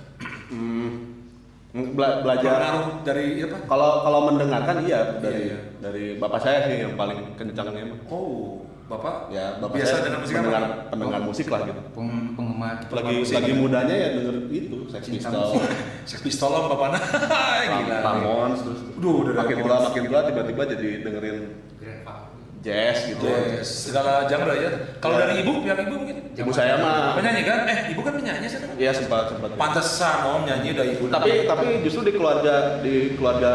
belajar. Pengaruh dari apa? Kalau mendengarkan iya Iya. dari bapak saya sih yang paling kencangnya emang. Oh, Bapak Ya, bapak biasa saya dengan musik pendengar, apa? pendengar musik lah gitu. Penggemar. Lagi mudanya ya denger itu, Sex Cinta Pistols, musik. Sex Pistols Bapaknya. Gila. Ramones terus. Duh, udah makin tua tiba-tiba jadi dengerin jazz gitu. Yes, segala genre ya. Kalau Ya. dari ibu, yang ibu mungkin Ibu saya mah penyanyi kan? Ibu kan penyanyi sih kan? iya sempat. Pantesan Om nyanyi dari ibu. Tapi justru di keluarga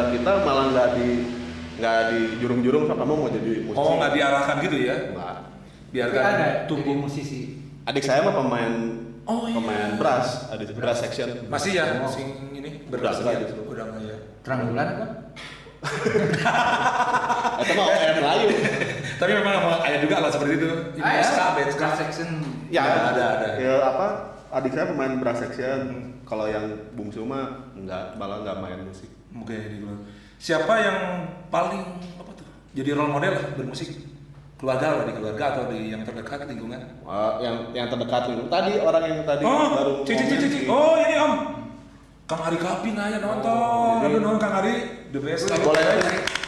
kita malah nggak dijurung-jurung sama kamu mau jadi musisi. Oh, nggak diarahkan gitu ya? Nggak. Biarkan Ada tumbuh. musisi. Adik saya mah pemain Oh, iya. pemain brass, ada brass section. Masih ya, sing ini Udah berkesan. justru. Udah nggak ya. Terang bulan kan? Itu mah OM Melayu. Tapi memang ada juga alat seperti itu. Band ska. Brass section. Ya ada. Ya apa? Adik saya pemain brass section. Kalau yang bungsu mah malah nggak main musik. Oke, siapa yang paling apa tuh? Jadi role model lah bermusik? Keluarga di keluarga atau di yang terdekat lingkungan? Yang terdekat nih. Tadi orang yang tadi baru Cici. ngomong Oh, ini Om. Kang Ari Kapin aja nonton. Aduh, nonton Kang Ari the best. Boleh.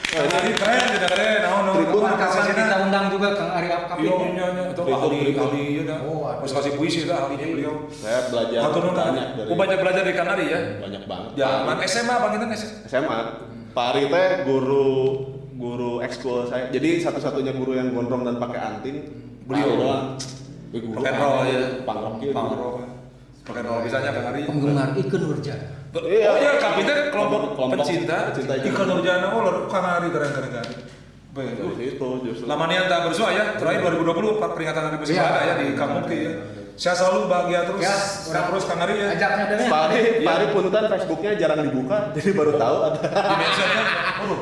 Kang Ari keren, tidak keren. Tribun Kapan kita undang juga Kang Ari Kapin. Iya, nyanyi itu ahli ya dah. Oh, aduh. Masih kasih puisi itu ahlinya beliau. Saya belajar Atau nonton. banyak dari Oh, banyak belajar dari Kang Ari ya. banyak banget. Zaman SMA Bang itu SMA. Pak Ari teh guru ekskul saya. Jadi satu-satunya guru yang gondrong dan pakai anting Beliau. Pak Ari doang. Guru Rock and roll ya. Punk rock gitu. Punk rock. Pakai roll bisanya Kang Ari. Penggemar Ike Nurjana. Oh iya, Kapin teh kelompok Kelompok pencinta pencinta Ika Nurjana. Oh, Kang Ari keren. Baik. Dari situ justru. Lamanian tak bersua ya, terakhir 2020 peringatan Hari Musik Iya. ada ya di Kamukti ya. Saya selalu bahagia terus, Ya, orang terus Kang Ari ya. Ajaknya deh. Pak Ari punten Facebooknya jarang dibuka, jadi baru tahu ada. Di mention ya. Waduh,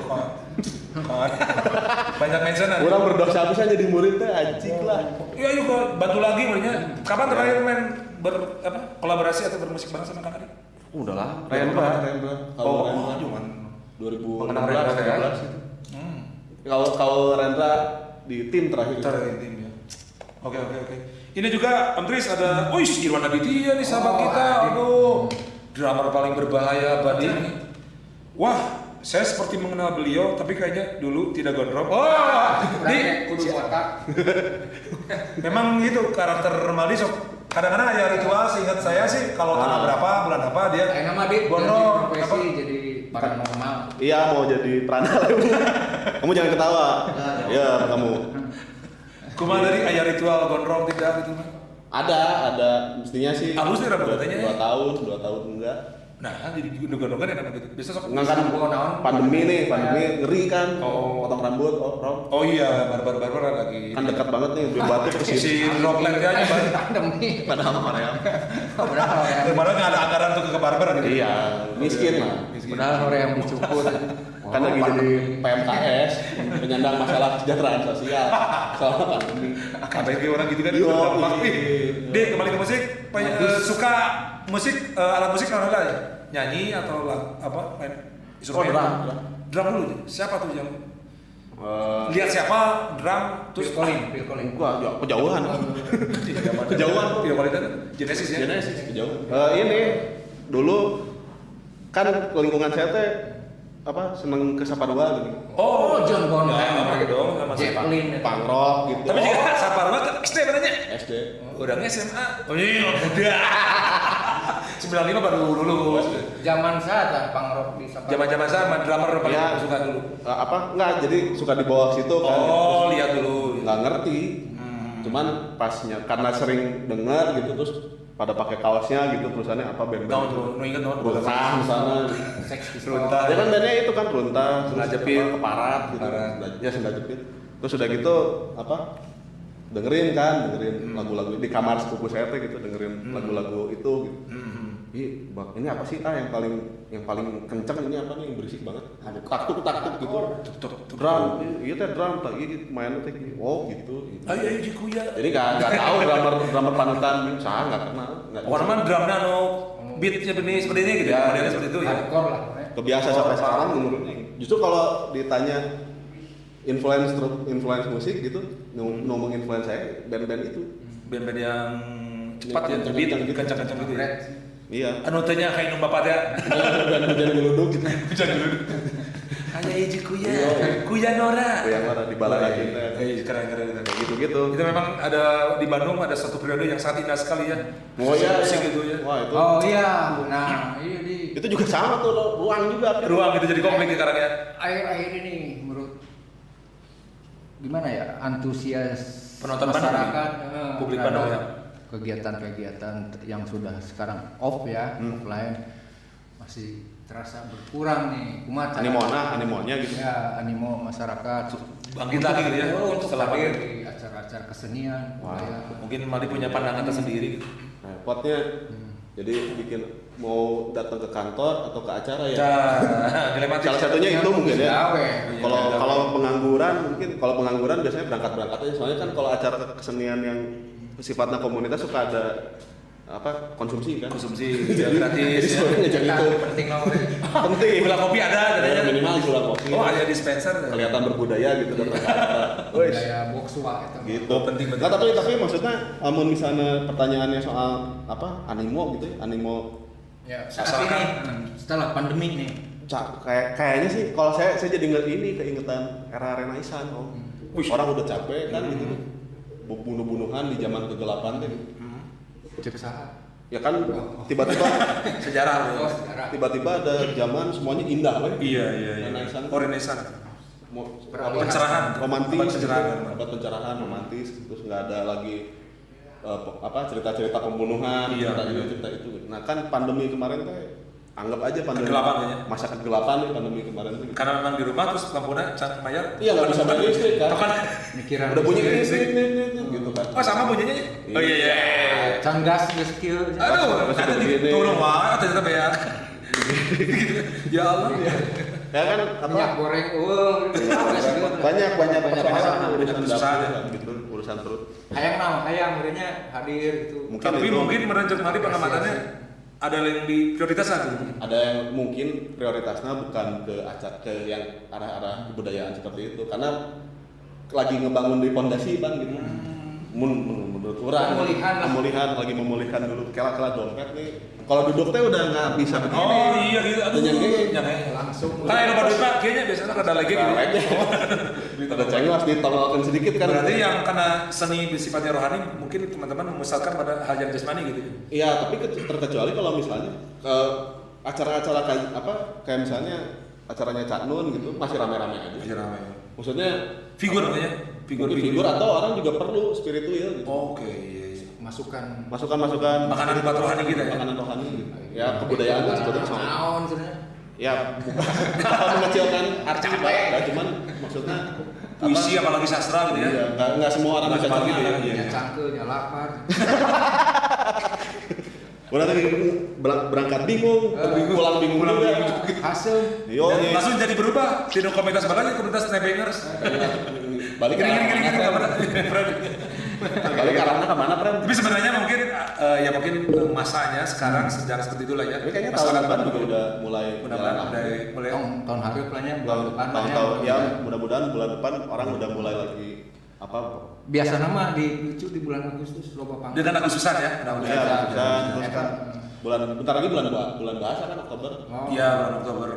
Kang Ari. Banyak mentionan. Orang berdosa bisa jadi murid teh anjing lah. Iya, yuk bantu lagi mulanya. Kapan terakhir main kolaborasi atau bermusik bareng sama Kang Ari? Udah lah, Rendra. Kalau Oh, Rendra cuman 2016 mengenang Rendra ya. 2017 gitu. Kalau Rendra di tim terakhir. Tarik tim ya. Oke. Ini juga Om Tris ada, Irwan Aditya nih sahabat kita. Aduh, drummer paling berbahaya Badi ini. Wah, saya seperti mengenal beliau, tapi kayaknya dulu tidak gondrong. Ini kudu otak. memang itu karakter Maldi sok. Kadang-kadang ada ritual, seingat saya sih kalau tanggal berapa, bulan apa dia Enak mah Dik, gondrong. jadi Apa? profesi jadi paranormal. Iya mau jadi pranal. Kamu jangan ketawa. Ya kamu. Kumaha dari ayah ritual gondrong tidak gitu? Ada mestinya sih. Halus nih rambut katanya. 2 tahun enggak. Nah, jadi gondrong kan enak gitu. Biasa sok. Enggak kan pandemi ngeri kan. Oh. Potong rambut, Rob. Oh iya, barbar lagi. Kan dekat banget nih, belum batuk ke Si Rockland aja Bang. Pandemi. Padahal Korea. Padahal ya. Padahal nggak ada anggaran untuk ke barber gitu. Iya, miskin lah. Padahal orang yang dicukut. kan lagi jadi PMKS, penyandang masalah kesejahteraan sosial selama pandemi. Apa yang orang gitu kan? Iya, Pasti. Dek, kembali ke musik. Suka musik, alat musik mana ya? Nyanyi atau apa? Main instrumen? Drum. Drum dulu. Siapa tuh yang lihat siapa drum terus Phil Collins. Gua ya kejauhan. Kejauhan. Phil Collins itu Genesis ya. Genesis kejauhan. Ini dulu kan lingkungan saya teh apa seneng ke Saparua gitu. Oh, John Bonham. Ya, apa dong sama Zeppelin. Punk rock gitu. Tapi juga Saparua kan SD katanya. SD. Udangnya SMA. Oh iya, udah. 95 baru lulus. Zaman saya punk rock di Saparua. Zaman-zaman sama drummer paling Ya. suka dulu. Apa enggak jadi suka di bawah situ kan. Oh, lihat dulu. Nggak ngerti. Cuman pasnya karena sering dengar gitu terus pada pakai kaosnya gitu tulisannya apa band-band Tahu itu. tuh, nu inget non. Runtah misalnya. Sex Pistols. Runtah. Ya kan bandnya itu kan Runtah, Senda terus Jepit. apa, Keparat gitu. Keparat. Ya Senda Jepit. Terus udah gitu apa? Dengerin lagu-lagu di kamar sepupu saya teh gitu dengerin lagu-lagu itu gitu. Ih, Bang, ini apa sih yang paling kenceng ini apa nih yang berisik banget? Tak-tuk gitu. Drum, iya teh drum, tak iya main teh gitu. Oh gitu. Ayo jikuya. Jadi nggak tahu drummer panutan, saya nggak kenal. Orang mah drumnya no beatnya benih seperti ini gitu. Ya, Modelnya seperti itu ya. Hardcore lah. Kebiasa sampai sekarang menurutnya. Justru kalau ditanya influence musik gitu, ngomong influence saya band-band itu. Band-band yang cepat ya, Kencang-kencang beat gitu. kencang-kencang gitu. Ya. Iya. Anu teh nya kayak nu bapak teh. Band hujan geluduk gitu. Hujan dulu. Hanya hiji kuya. Iya. Kuya Nora. Yang ada di Balarakin teh. Keren. Gitu-gitu. Itu memang ada di Bandung ada satu periode yang sangat indah sekali ya. Oh iya, Musik iya. gitu ya. Wah itu. Oh iya. Nah, iya di Itu juga sama tuh, ruang juga. Ruang gitu jadi konflik sekarang ya. akhir-akhir ini menurut gimana ya antusias Penonton Bandung masyarakat publik terhadap Bandung ya. kegiatan-kegiatan yang sudah sekarang off ya offline masih terasa berkurang nih kumaha cara- Animonya gitu. ya animo masyarakat Bangkit lagi gitu ya, untuk setelah hadir pandemi. di acara-acara kesenian Wah. budaya. Mungkin Mali punya pandangan tersendiri gitu. Nah, potnya jadi bikin mau datang ke kantor atau ke acara ya. Dilematis. Salah satunya itu mungkin ya. Gawe. Kalau pengangguran biasanya berangkat aja soalnya kan kalau acara kesenian yang sifatnya komunitas suka ada apa konsumsi kan. Konsumsi gratis ya. Sebenarnya jadi itu penting nomor penting. Gula kopi ada katanya. Minimal gula kopi. Oh, ada dispenser. Kelihatan berbudaya gitu datang ke acara. Wes. budaya bokswa itu Gitu. Oh, penting. Nah, tapi maksudnya misalnya pertanyaannya soal apa animo gitu ya, animo ya saat Asalkan. ini setelah pandemi nih kayaknya sih kalau saya jadi keingetan era Renaissance. Orang udah capek kan gitu. Bunuh-bunuhan di zaman kegelapan deh. cek saat Ya kan tiba-tiba Sejarah. oh Ya. sekarang tiba-tiba ada zaman semuanya indah weh. Iya. Renaissance. Oh, Renaissance. Pencerahan. Romantis, Abad pencerahan. abad pencerahan romantis, terus nggak ada lagi cerita-cerita pembunuhan, Iya. cerita itu. Nah kan pandemi kemarin teh anggap aja pandemi Kegelapan kayaknya. masa kegelapan nih pandemi kemarin tuh. Karena memang di rumah terus lampunya can bayar. Iya nggak bisa bayar listrik kan? Kapan? mikiran Udah bunyi listrik nih gitu kan. Oh, sama bunyinya. Oh iya. can gas skill Aduh, Masih ada di begini. turun wah, ternyata bayar. Ya Allah. Ya kan apa? minyak goreng Banyak banyak persoalan masalah. urusan Susah. dapur gitu, urusan perut. hayang akhirnya hadir gitu Tapi itu- mungkin merenjak Mali pengamatannya ada yang di prioritasnya gitu. ada yang mungkin prioritasnya bukan ke yang arah-arah kebudayaan seperti itu karena lagi ngebangun di pondasi bang gitu. Menurut orang lagi memulihkan dulu kela-kela dompet nih. Kalau duduk teh udah nggak bisa begini. Oh iya gitu. Aduh, Yang gini. jangan. langsung Kan yang lupa duit Pak, kayaknya biasanya ada lagi gitu. Ada cengos ditolongkan sedikit kan. Berarti yang karena seni sifatnya rohani mungkin teman-teman memusatkan pada hal yang jasmani gitu. Iya, tapi terkecuali kalau misalnya acara-acara kayak misalnya acaranya Cak Nun gitu masih rame-rame aja. Aja ramai. Maksudnya Figur namanya. figur atau orang juga perlu spiritual gitu. Oke, iya. masukan Masukan Makanan buat rohani kita ya. makanan rohani gitu. Ya kebudayaan itu sebetulnya sama. naon sebenarnya Ya bukan mengecilkan arti ya, cuman maksudnya Puisi apalagi sastra gitu ya. Iya, nggak semua orang Nggak bisa semua cerita gitu ya, kan. iya. nya cangkeul nya lapar Orang lagi berangkat bingung, pulang bingung juga. Hasil Yo, Dan langsung jadi berubah. Tidak komunitas balanya komunitas Nebangers. balik ke Gini kabar. balik arahnya kemana, Pren? Tapi sebenarnya mungkin masanya sekarang sejarah seperti itulah ya. Tapi kayaknya tahun depan juga udah mulai Mudah-mudahan mulai tahun harus plannya bulan depan lah ya. tahun ya mudah-mudahan bulan depan orang udah mulai lagi apa Biasa nama dipicu di bulan Agustus loba panggung. dengan Agustusan ya. ya Mudah-mudahan. dan terus kan bentar lagi bulan bahasa kan Oktober. Oh. Iya, bulan Oktober.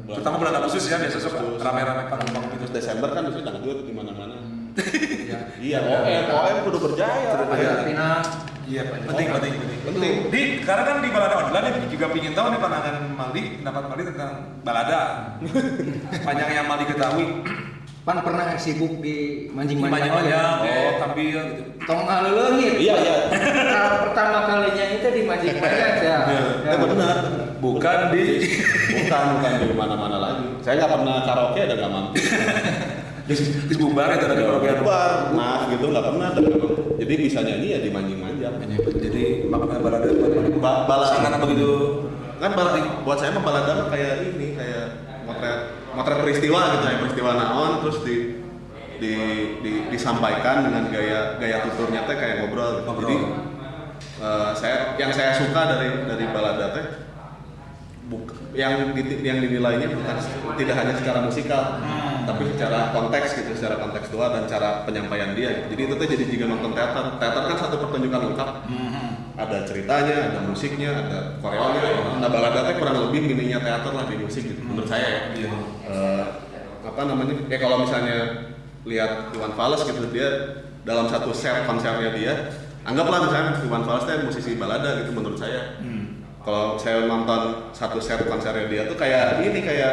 Terutama bulan Agustus ya biasa suka Agustus. rame-rame panggung gitu. Terus Desember kan bisa dangdut di mana-mana. Iya. Iya, OM kudu berjaya. Ada Pinang. Iya, penting. Penting. Di karena kan di balada online nih juga pingin tahu nih pandangan Maldi, pendapat Maldi tentang balada. Sepanjang yang Maldi ketahui, Pan pernah sibuk di banyak mancing-mancing. tampil gitu. Tong ngaleungit. Iya. Kalau pertama kalinya itu di mancing-mancing ya. Benar. Bukan di bukan di mana-mana lagi. Saya nggak pernah karaoke dan nggak mampu. di bubar itu ada program. Bar, maaf gitu nggak pernah dan memang. Jadi bisa nyanyi ya di manjing-manjang. Jadi makna balada Balada sangat begitu kan buat saya mah balada mah kayak ini kayak motret peristiwa gitu ya, peristiwa naon terus disampaikan dengan gaya tuturnya teh kayak ngobrol gitu. Jadi yang saya suka dari balada teh yang dinilainya bukan tidak hanya secara musikal tapi secara konteks gitu, secara kontekstual dan cara penyampaian dia gitu. Jadi itu tuh jadi juga nonton teater kan satu pertunjukan lengkap. Ada ceritanya, ada musiknya, ada koreonya. Nah balada teh kurang lebih mininya teater lah di musik gitu menurut saya ya. Apa namanya? Kalau misalnya lihat Iwan Fals gitu dia dalam satu set konsernya dia, anggaplah misalnya Iwan Fals teh musisi balada gitu menurut saya. Kalau saya nonton satu set konsernya dia tuh kayak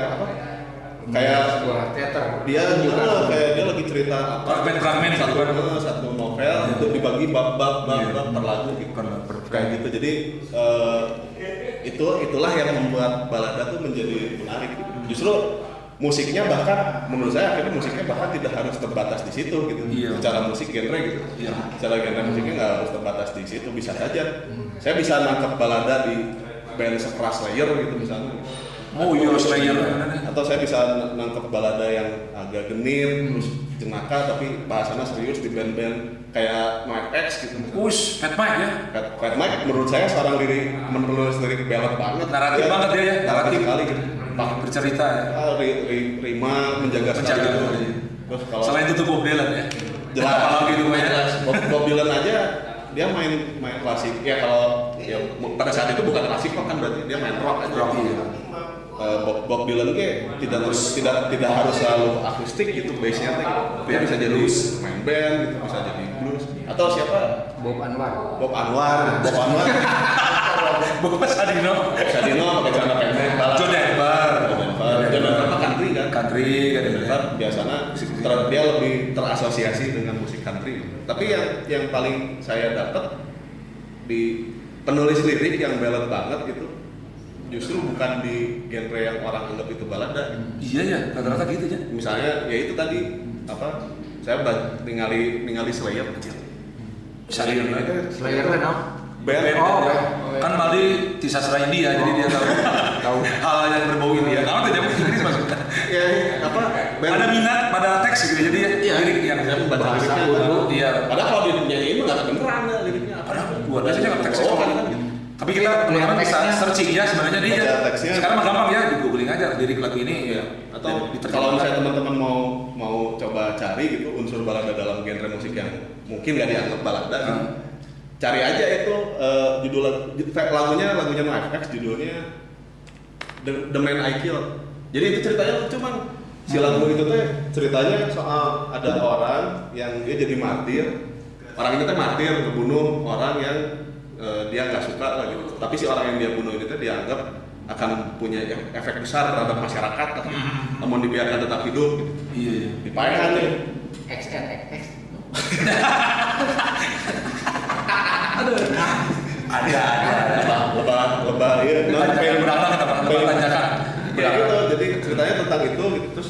apa? Kayak sebuah teater. Dia kayak dia lagi cerita apa? Fragmen satu novel itu dibagi bab per lagu gitu. Kayak gitu. Jadi itulah yang membuat balada tuh menjadi menarik. Justru musiknya bahkan menurut saya akhirnya musiknya bahkan tidak harus terbatas di situ gitu. Secara musik genre gitu. Secara genre musiknya nggak harus terbatas di situ, bisa saja. Saya bisa nangkep balada di band sekeras Slayer gitu misalnya. Slayer. Atau saya bisa nangkep balada yang agak genit, terus jenaka tapi bahasanya serius di band-band kayak Mike X gitu. Fat Mike ya. Fat Mike menurut saya seorang menulis lirik ballad banget. Naratif banget dia ya. Naratif sekali gitu. Bercerita ya. Rima menjaga sekali gitu. Terus kalau selain itu Bob Dylan ya. jelas Apalagi itu jelas. Bob Dylan aja dia main klasik. Ya kalau ya pada saat itu bukan klasik kan berarti dia main rock aja. Bob Dylan tidak harus selalu akustik gitu base-nya gitu. Dia bisa jadi main band gitu, bisa jadi blues. Atau siapa? Bob Anwar. Bob Sadino pakai celana pendek. John Denver mah country kan? Country kan Denver biasanya dia lebih terasosiasi dengan musik country. Tapi yang paling saya dapat di penulis lirik yang ballad banget gitu justru bukan di genre yang orang anggap itu balada. Iya ya, rata-rata gitu ya. Misalnya ya itu tadi apa? Saya ningali Slayer kecil. Slayer Slayer kan Band. Kan Maldi tisasra India jadi dia tahu hal yang berbau India. Nah, itu jadi maksudnya. Ya apa? Ada minat pada teks gitu jadi lirik yang saya membaca bahasa liriknya. dulu. Iya. Padahal kalau dinyanyiin mah nggak kedengeran liriknya. Padahal buat aja kan teksnya Oh, kan. tapi kita teman-teman bisa searching ya sebenarnya dia. Baca teksnya. Sekarang mah gampang ya di googling aja lirik lagu ini ya. Atau kalau misalnya teman-teman mau coba cari gitu unsur balada dalam genre musik yang mungkin nggak dianggap balada gitu. Cari aja itu lagunya NoFX judulnya The Man I Killed. Jadi itu ceritanya cuman si lagu itu teh ceritanya soal ada orang yang dia jadi martir. Orang ini teh martir ngebunuh orang yang dia nggak suka lah gitu. Tapi si orang yang dia bunuh ini teh dianggap akan punya efek besar terhadap masyarakat namun dibiarkan tetap hidup gitu. Iya. Dipaehan nih. XNXX. Ada. Lebah ya. Berapa kita tanyakan. Ya gitu, jadi ceritanya tentang itu gitu. Terus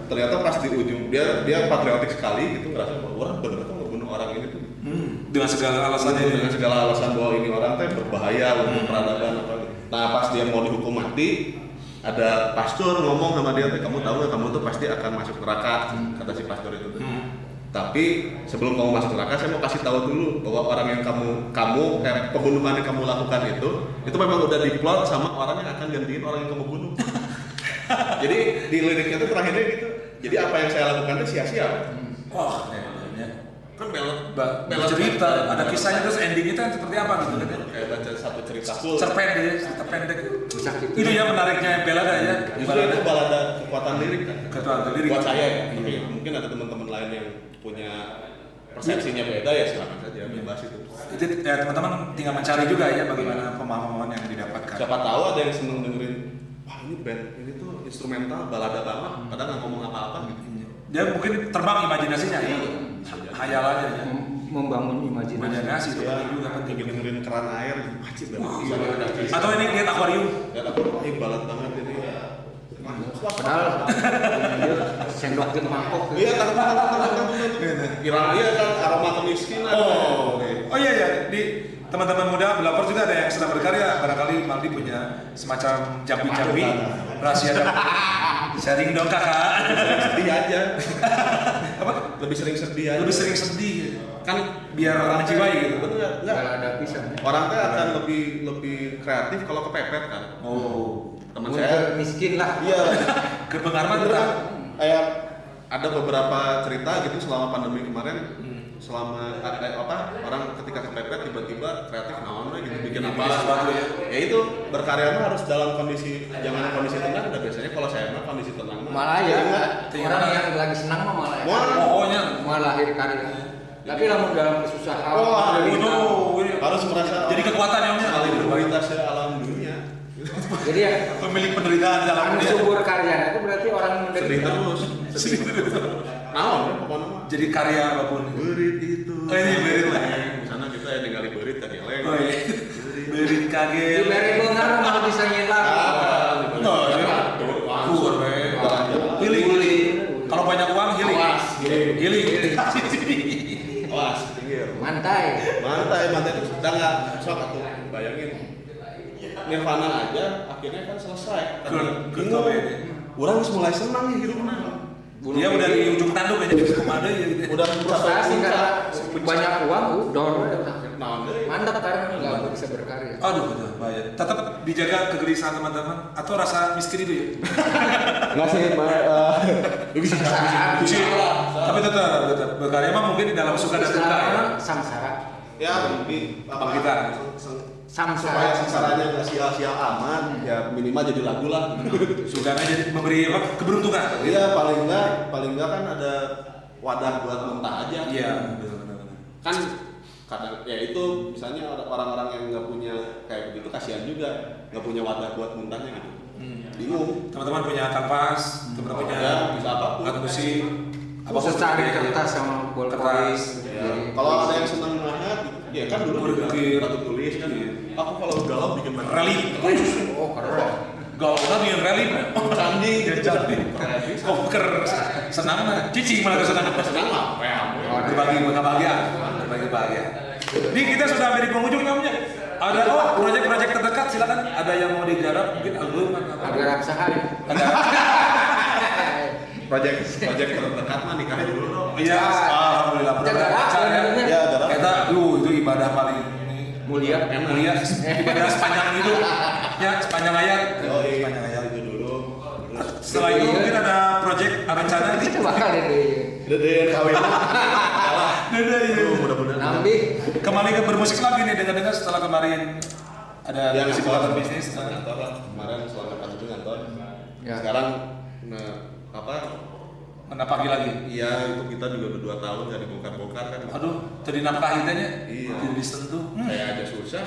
ternyata pas di ujung dia patriotik sekali gitu ngerasa bahwa orang bener tuh ngebunuh orang ini tuh. dengan segala alasannya dengan segala alasan bahwa ini orang teh berbahaya untuk peradaban apa gitu. Nah pas dia mau dihukum mati, ada pastor ngomong sama dia, kamu tahu nggak kamu tuh pasti akan masuk neraka, kata si pastor itu. Tapi sebelum kamu masuk neraka, saya mau kasih tahu dulu bahwa orang yang pembunuhan yang kamu lakukan itu memang udah diplot sama orang yang akan gantiin orang yang kamu bunuh. Jadi di liriknya itu terakhirnya gitu. Jadi apa yang saya lakukan itu sia-sia. Wah, Kan belot cerita, ada kisahnya terus endingnya kan seperti apa gitu kan? Kayak baca satu cerita full. Cerpen gitu ya, cerita pendek. Sakit. Itu ya menariknya balada ya. Justru itu balada kekuatan lirik kan. Kekuatan lirik. Buat saya ya. Tapi mungkin ada teman-teman lain yang punya persepsinya beda ya silakan saja bebas itu. Itu ya teman-teman tinggal mencari juga ya bagaimana pemahaman yang didapatkan. Siapa tahu ada yang seneng dengerin, wah ini band ini tuh instrumental balada banget, padahal nggak ngomong apa-apa gitu. Dia mungkin terbang imajinasinya ya. Hayalannya ya. Membangun Imajinasi itu Ya, penting juga penting. lagi dengerin keran air, wajib banget. Atau ini lihat akuarium. Ya aku ini balad banget ini. Padahal dia sendok jeung mangkok. Iya, takut. Kira iya kan aroma kemiskinan. Oh iya di teman-teman muda belapor juga ada yang sedang berkarya. Barangkali Maldi punya semacam jambi-jambi rahasia dan sharing dong kakak. Sedih aja. Apa? Lebih sering sedih aja. Lebih sering sedih Kan biar menjiwai gitu. Bener enggak? Enggak ada pisang. Orang teh akan lebih kreatif kalau kepepet kan. Oh, Teman saya miskin lah. iya kepengaruhan beneran. kan? Kayak ada beberapa cerita gitu selama pandemi kemarin, selama orang ketika kepepet tiba-tiba kreatif naon gitu bikin apa sesuatu ya. ya itu berkarya mah harus dalam kondisi jangan kondisi tenang. Dan biasanya kalau saya mah kondisi tenang mah Malah ya, Tinggal orang mana? yang lagi senang mah malah ya. Pokoknya Malah lahir karya. Tapi lamun dalam kesusahan, harus merasa jadi kekuatan yang paling berkualitasnya alam dunia. jadi ya pemilik penderitaan dalam anu dunia. subur karya itu berarti orang Sedih menderita. terus. Naon ya pokoknya mah. Jadi karya apapun. Berit itu. Oh, ini berit lah. Di sana kita ya ningali berit tadi eleng. Oh iya. Berit kaget. Di bere beungar mah bisa nyelang. No, kur be. Healing. Kalau banyak uang healing. Healing. Awas, pinggir. Mantai. Mantai itu udah nggak sok atuh. Bayangin. Nirvana aja akhirnya kan selesai. Bingung. Orang harus mulai senang nih hidupnya. Dia udah di ujung tanduk aja di komando ya gitu. Udah Prestasi karena banyak uang, dor. Naon deui? Mantap karena nggak bisa berkarya. Aduh, betul, bahaya. Tetap dijaga kegelisahan teman-teman atau rasa miskin itu ya. Enggak sih, Bisa. Tapi tetap berkarya mah mungkin di dalam suka dan duka ya. Samsara. Ya, di Kita. supaya Samsara. sengsaranya nggak sia-sia amat, ya minimal jadi lagu lah. Sugana jadi memberi apa? Keberuntungan. Iya, paling nggak kan ada wadah buat muntah aja. Iya, benar. Kan kadang ya itu misalnya orang-orang yang nggak punya kayak begitu kasihan juga nggak punya wadah buat muntahnya gitu. Bingung. Teman-teman punya kanvas, teman-teman punya Ya, bisa apapun. alat musik, Khusus cari kertas sama Kertas. bolpolis. Ya, kalau ada yang senang nahat, ya kan dulu juga Berpikir. batu tulis kan. Aku kalau galau bikin batu rally. Oh keren. Galau dengan rally. candi Ya cantik. Koker senang mah. Cicing malah kesenang. senang lah. Berbagi bahagia. Ini kita sudah hampir di penghujung namanya. Ada proyek-proyek terdekat silakan. Ada yang mau digarap mungkin album atau Ada rapsahan. Project terdekat mah nikahin dulu dong. Iya, alhamdulillah. Jaga Pacar ya. Ya, garap. Kita itu ibadah paling Mulia. mulia ibadah sepanjang hidup. Ya, sepanjang hayat. Sepanjang hayat. Itu dulu. Setelah itu mungkin ada proyek, ada rencana nih. Itu bakal deh. Dede kawin. Ada ya. Mudah-mudahan. Nambih. Kembali ke bermusik lagi nih dengar-dengar setelah kemarin ada Ya, kesempatan bisnis. Kantor lah. Kemarin selama pandemi kantor. Ya. Sekarang Menapaki lagi. iya itu kita juga udah 2 tahun nggak dibongkar-bongkar kan. Aduh, jadi nafkahi tanya. Iya. Jadi disentuh. Kayak aja susah.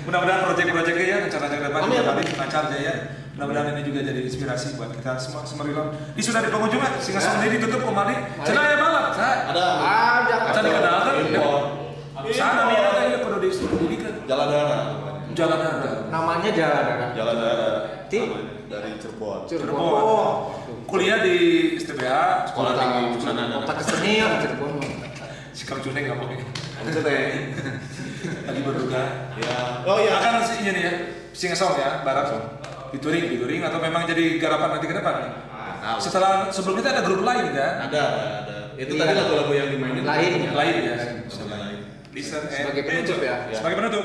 Mudah-mudahan proyek-proyeknya ya rencana-rencana ke depan Amin. dapat lancar jaya. Mudah-mudahan ini juga jadi inspirasi buat kita semua Semerilon. Ini sudah di penghujung kan? Singa sendiri ditutup kembali. Cina ya balap. Ada. Ada dikenalkan. Impor. Sana mira tadi kudu dididikan. Jalan darat. Jalan ada. Namanya jalan darat. Jalan darat. Ti? Namanya. Dari Cirebon. Cirebon. Kuliah di STBA, Sekolah tinggi di sana ada. Kota kesenian Cirebon. Si Kang Cuneng nggak boleh. Kang Cuneng. Lagi berduga. Ya. Oh iya. Akan sih ini ya, Singasong ya, Barat. Di touring atau memang jadi garapan nanti ke depan nih? Tahu. Sebelum itu ada grup lain kan? Ada. Itu tadi lagu-lagu yang dimainin. Lain ya. Lain. Listen and Sebagai penutup enjoy. ya. Sebagai penutup.